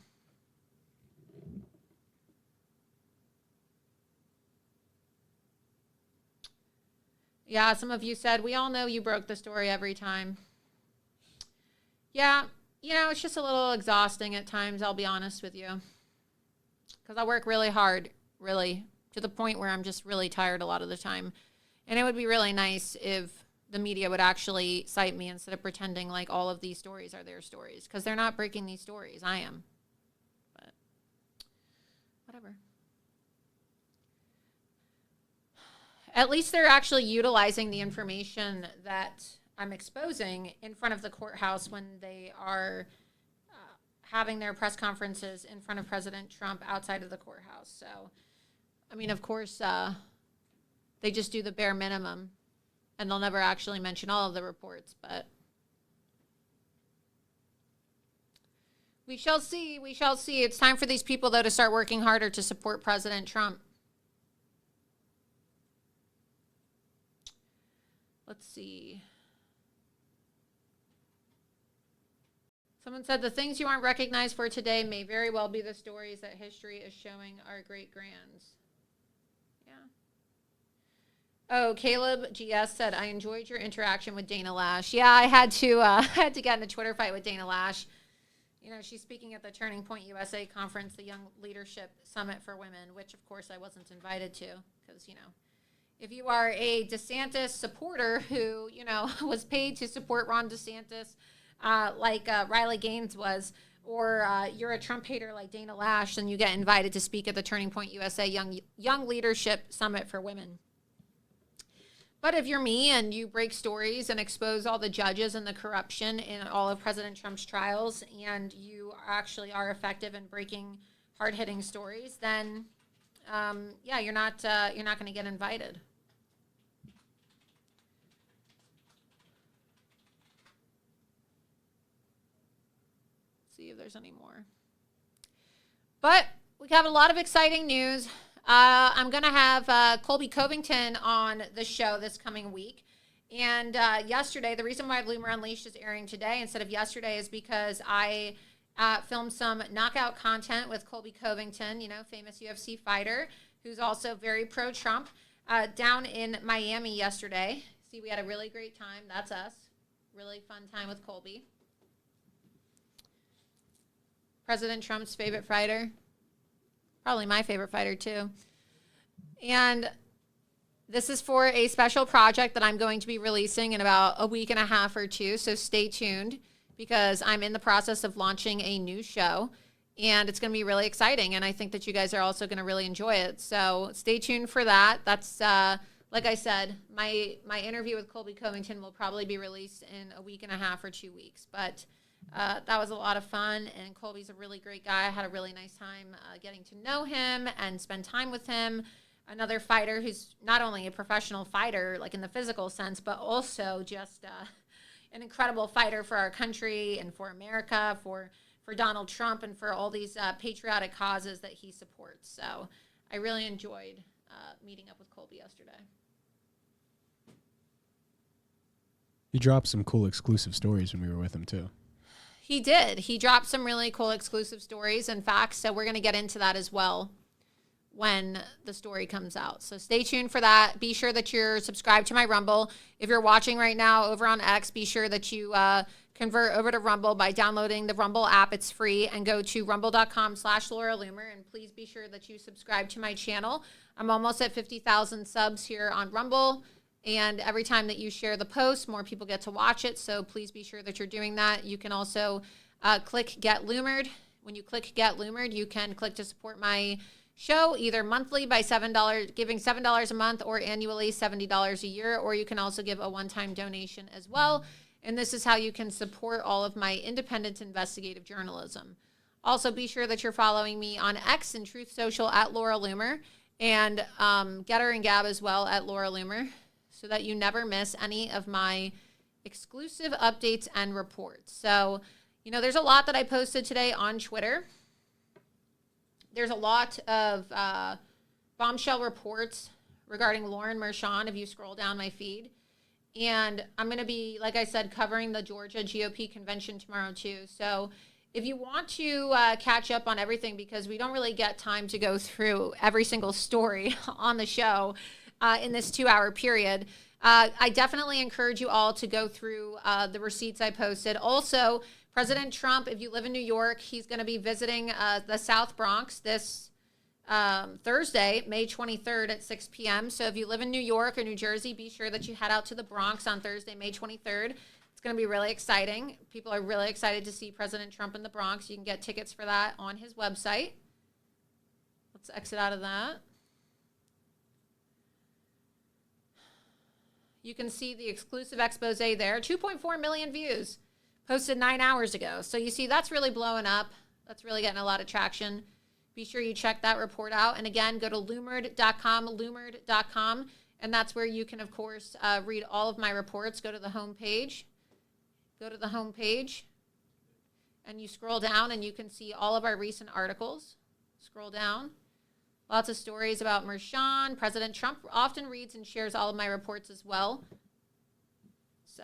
Yeah, some of you said, we all know you broke the story every time. Yeah, you know, it's just a little exhausting at times, I'll be honest with you. Because I work really hard, really, to the point where I'm just really tired a lot of the time. And it would be really nice if the media would actually cite me instead of pretending like all of these stories are their stories, because they're not breaking these stories. I am. But whatever. At least they're actually utilizing the information that I'm exposing in front of the courthouse when they are having their press conferences in front of President Trump outside of the courthouse. So, I mean, of course, they just do the bare minimum, and they'll never actually mention all of the reports, but we shall see. We shall see. It's time for these people, though, to start working harder to support President Trump. Let's see. Someone said the things you aren't recognized for today may very well be the stories that history is showing our great-grands. Yeah. Oh, Caleb GS said, I enjoyed your interaction with Dana Lash. Yeah, I had to get in a Twitter fight with Dana Lash. You know, she's speaking at the Turning Point USA conference, the Young Leadership Summit for Women, which, of course, I wasn't invited to because, you know, if you are a DeSantis supporter who, you know, was paid to support Ron DeSantis, like Riley Gaines was, or you're a Trump hater like Dana Lash, then you get invited to speak at the Turning Point USA Young Leadership Summit for Women. But if you're me and you break stories and expose all the judges and the corruption in all of President Trump's trials, and you actually are effective in breaking hard-hitting stories, then yeah, you're not going to get invited. See if there's any more. But we have a lot of exciting news. I'm going to have Colby Covington on the show this coming week. And yesterday, the reason why Loomer Unleashed is airing today instead of yesterday is because I filmed some knockout content with Colby Covington, you know, famous UFC fighter, who's also very pro-Trump, down in Miami yesterday. See, we had a really great time. That's us. Really fun time with Colby. President Trump's favorite fighter. Probably my favorite fighter, too. And this is for a special project that I'm going to be releasing in about a week and a half or two. So stay tuned because I'm in the process of launching a new show. And it's going to be really exciting. And I think that you guys are also going to really enjoy it. So stay tuned for that. That's, like I said, my interview with Colby Covington will probably be released in a week and a half or 2 weeks. But that was a lot of fun, and Colby's a really great guy. I had a really nice time getting to know him and spend time with him. Another fighter who's not only a professional fighter, like in the physical sense, but also just an incredible fighter for our country and for America, for Donald Trump, and for all these patriotic causes that he supports. So I really enjoyed meeting up with Colby yesterday. You dropped some cool exclusive stories when we were with him, too. He did. He dropped some really cool exclusive stories and facts, so we're going to get into that as well when the story comes out. So stay tuned for that. Be sure that you're subscribed to my Rumble. If you're watching right now over on X, be sure that you convert over to Rumble by downloading the Rumble app. It's free, and go to rumble.com/Laura Loomer, and please be sure that you subscribe to my channel. I'm almost at 50,000 subs here on Rumble. And every time that you share the post, more people get to watch it. So please be sure that you're doing that. You can also click Get Loomered. When you click Get Loomered, you can click to support my show either monthly by giving $7 a month, or annually $70 a year. Or you can also give a one-time donation as well. And this is how you can support all of my independent investigative journalism. Also, be sure that you're following me on X and Truth Social at Laura Loomer, and Getter and Gab as well at Laura Loomer, so that you never miss any of my exclusive updates and reports. So, you know, there's a lot that I posted today on Twitter. There's a lot of bombshell reports regarding Lauren Mershon if you scroll down my feed. And I'm going to be, like I said, covering the Georgia GOP convention tomorrow too. So if you want to catch up on everything, because we don't really get time to go through every single story on the show, in this 2-hour period, I definitely encourage you all to go through the receipts I posted. Also, President Trump, if you live in New York, he's going to be visiting the South Bronx this Thursday, May 23rd at 6 p.m. So if you live in New York or New Jersey, be sure that you head out to the Bronx on Thursday, May 23rd. It's going to be really exciting. People are really excited to see President Trump in the Bronx. You can get tickets for that on his website. Let's exit out of that. You can see the exclusive expose there. 2.4 million views, posted 9 hours ago. So you see that's really blowing up. That's really getting a lot of traction. Be sure you check that report out. And again, go to loomered.com, and that's where you can, of course, read all of my reports. Go to the homepage. And you scroll down, and you can see all of our recent articles. Scroll down. Lots of stories about Mershon. President Trump often reads and shares all of my reports as well. So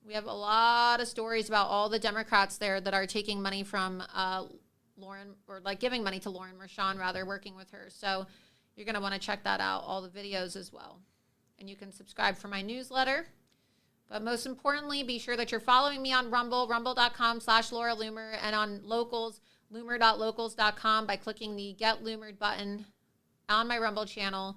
we have a lot of stories about all the Democrats there that are taking money from Lauren, or like giving money to Lauren Mershon, rather, working with her. So you're going to want to check that out, all the videos as well. And you can subscribe for my newsletter. But most importantly, be sure that you're following me on Rumble, rumble.com/Laura Loomer, and on Locals, loomer.locals.com, by clicking the Get Loomered button on my Rumble channel,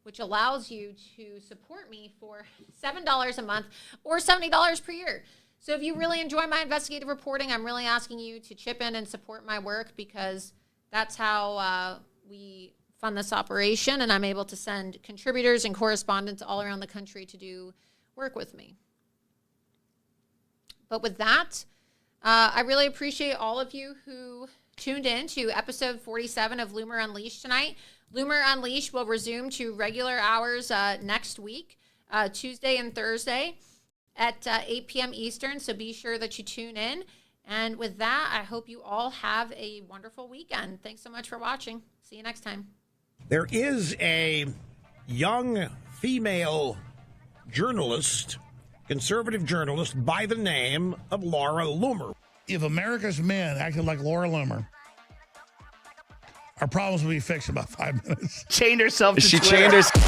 which allows you to support me for $7 a month or $70 per year. So if you really enjoy my investigative reporting, I'm really asking you to chip in and support my work, because that's how we fund this operation, and I'm able to send contributors and correspondents all around the country to do work with me. But with that, I really appreciate all of you who tuned in to episode 47 of Loomer Unleashed tonight. Loomer Unleashed will resume to regular hours next week, Tuesday and Thursday at 8 p.m. Eastern, so be sure that you tune in. And with that, I hope you all have a wonderful weekend. Thanks so much for watching. See you next time. There is a young female journalist, conservative journalist, by the name of Laura Loomer. If America's men acted like Laura Loomer, our problems would be fixed in about 5 minutes. Chained herself to She Twitter. chained herself.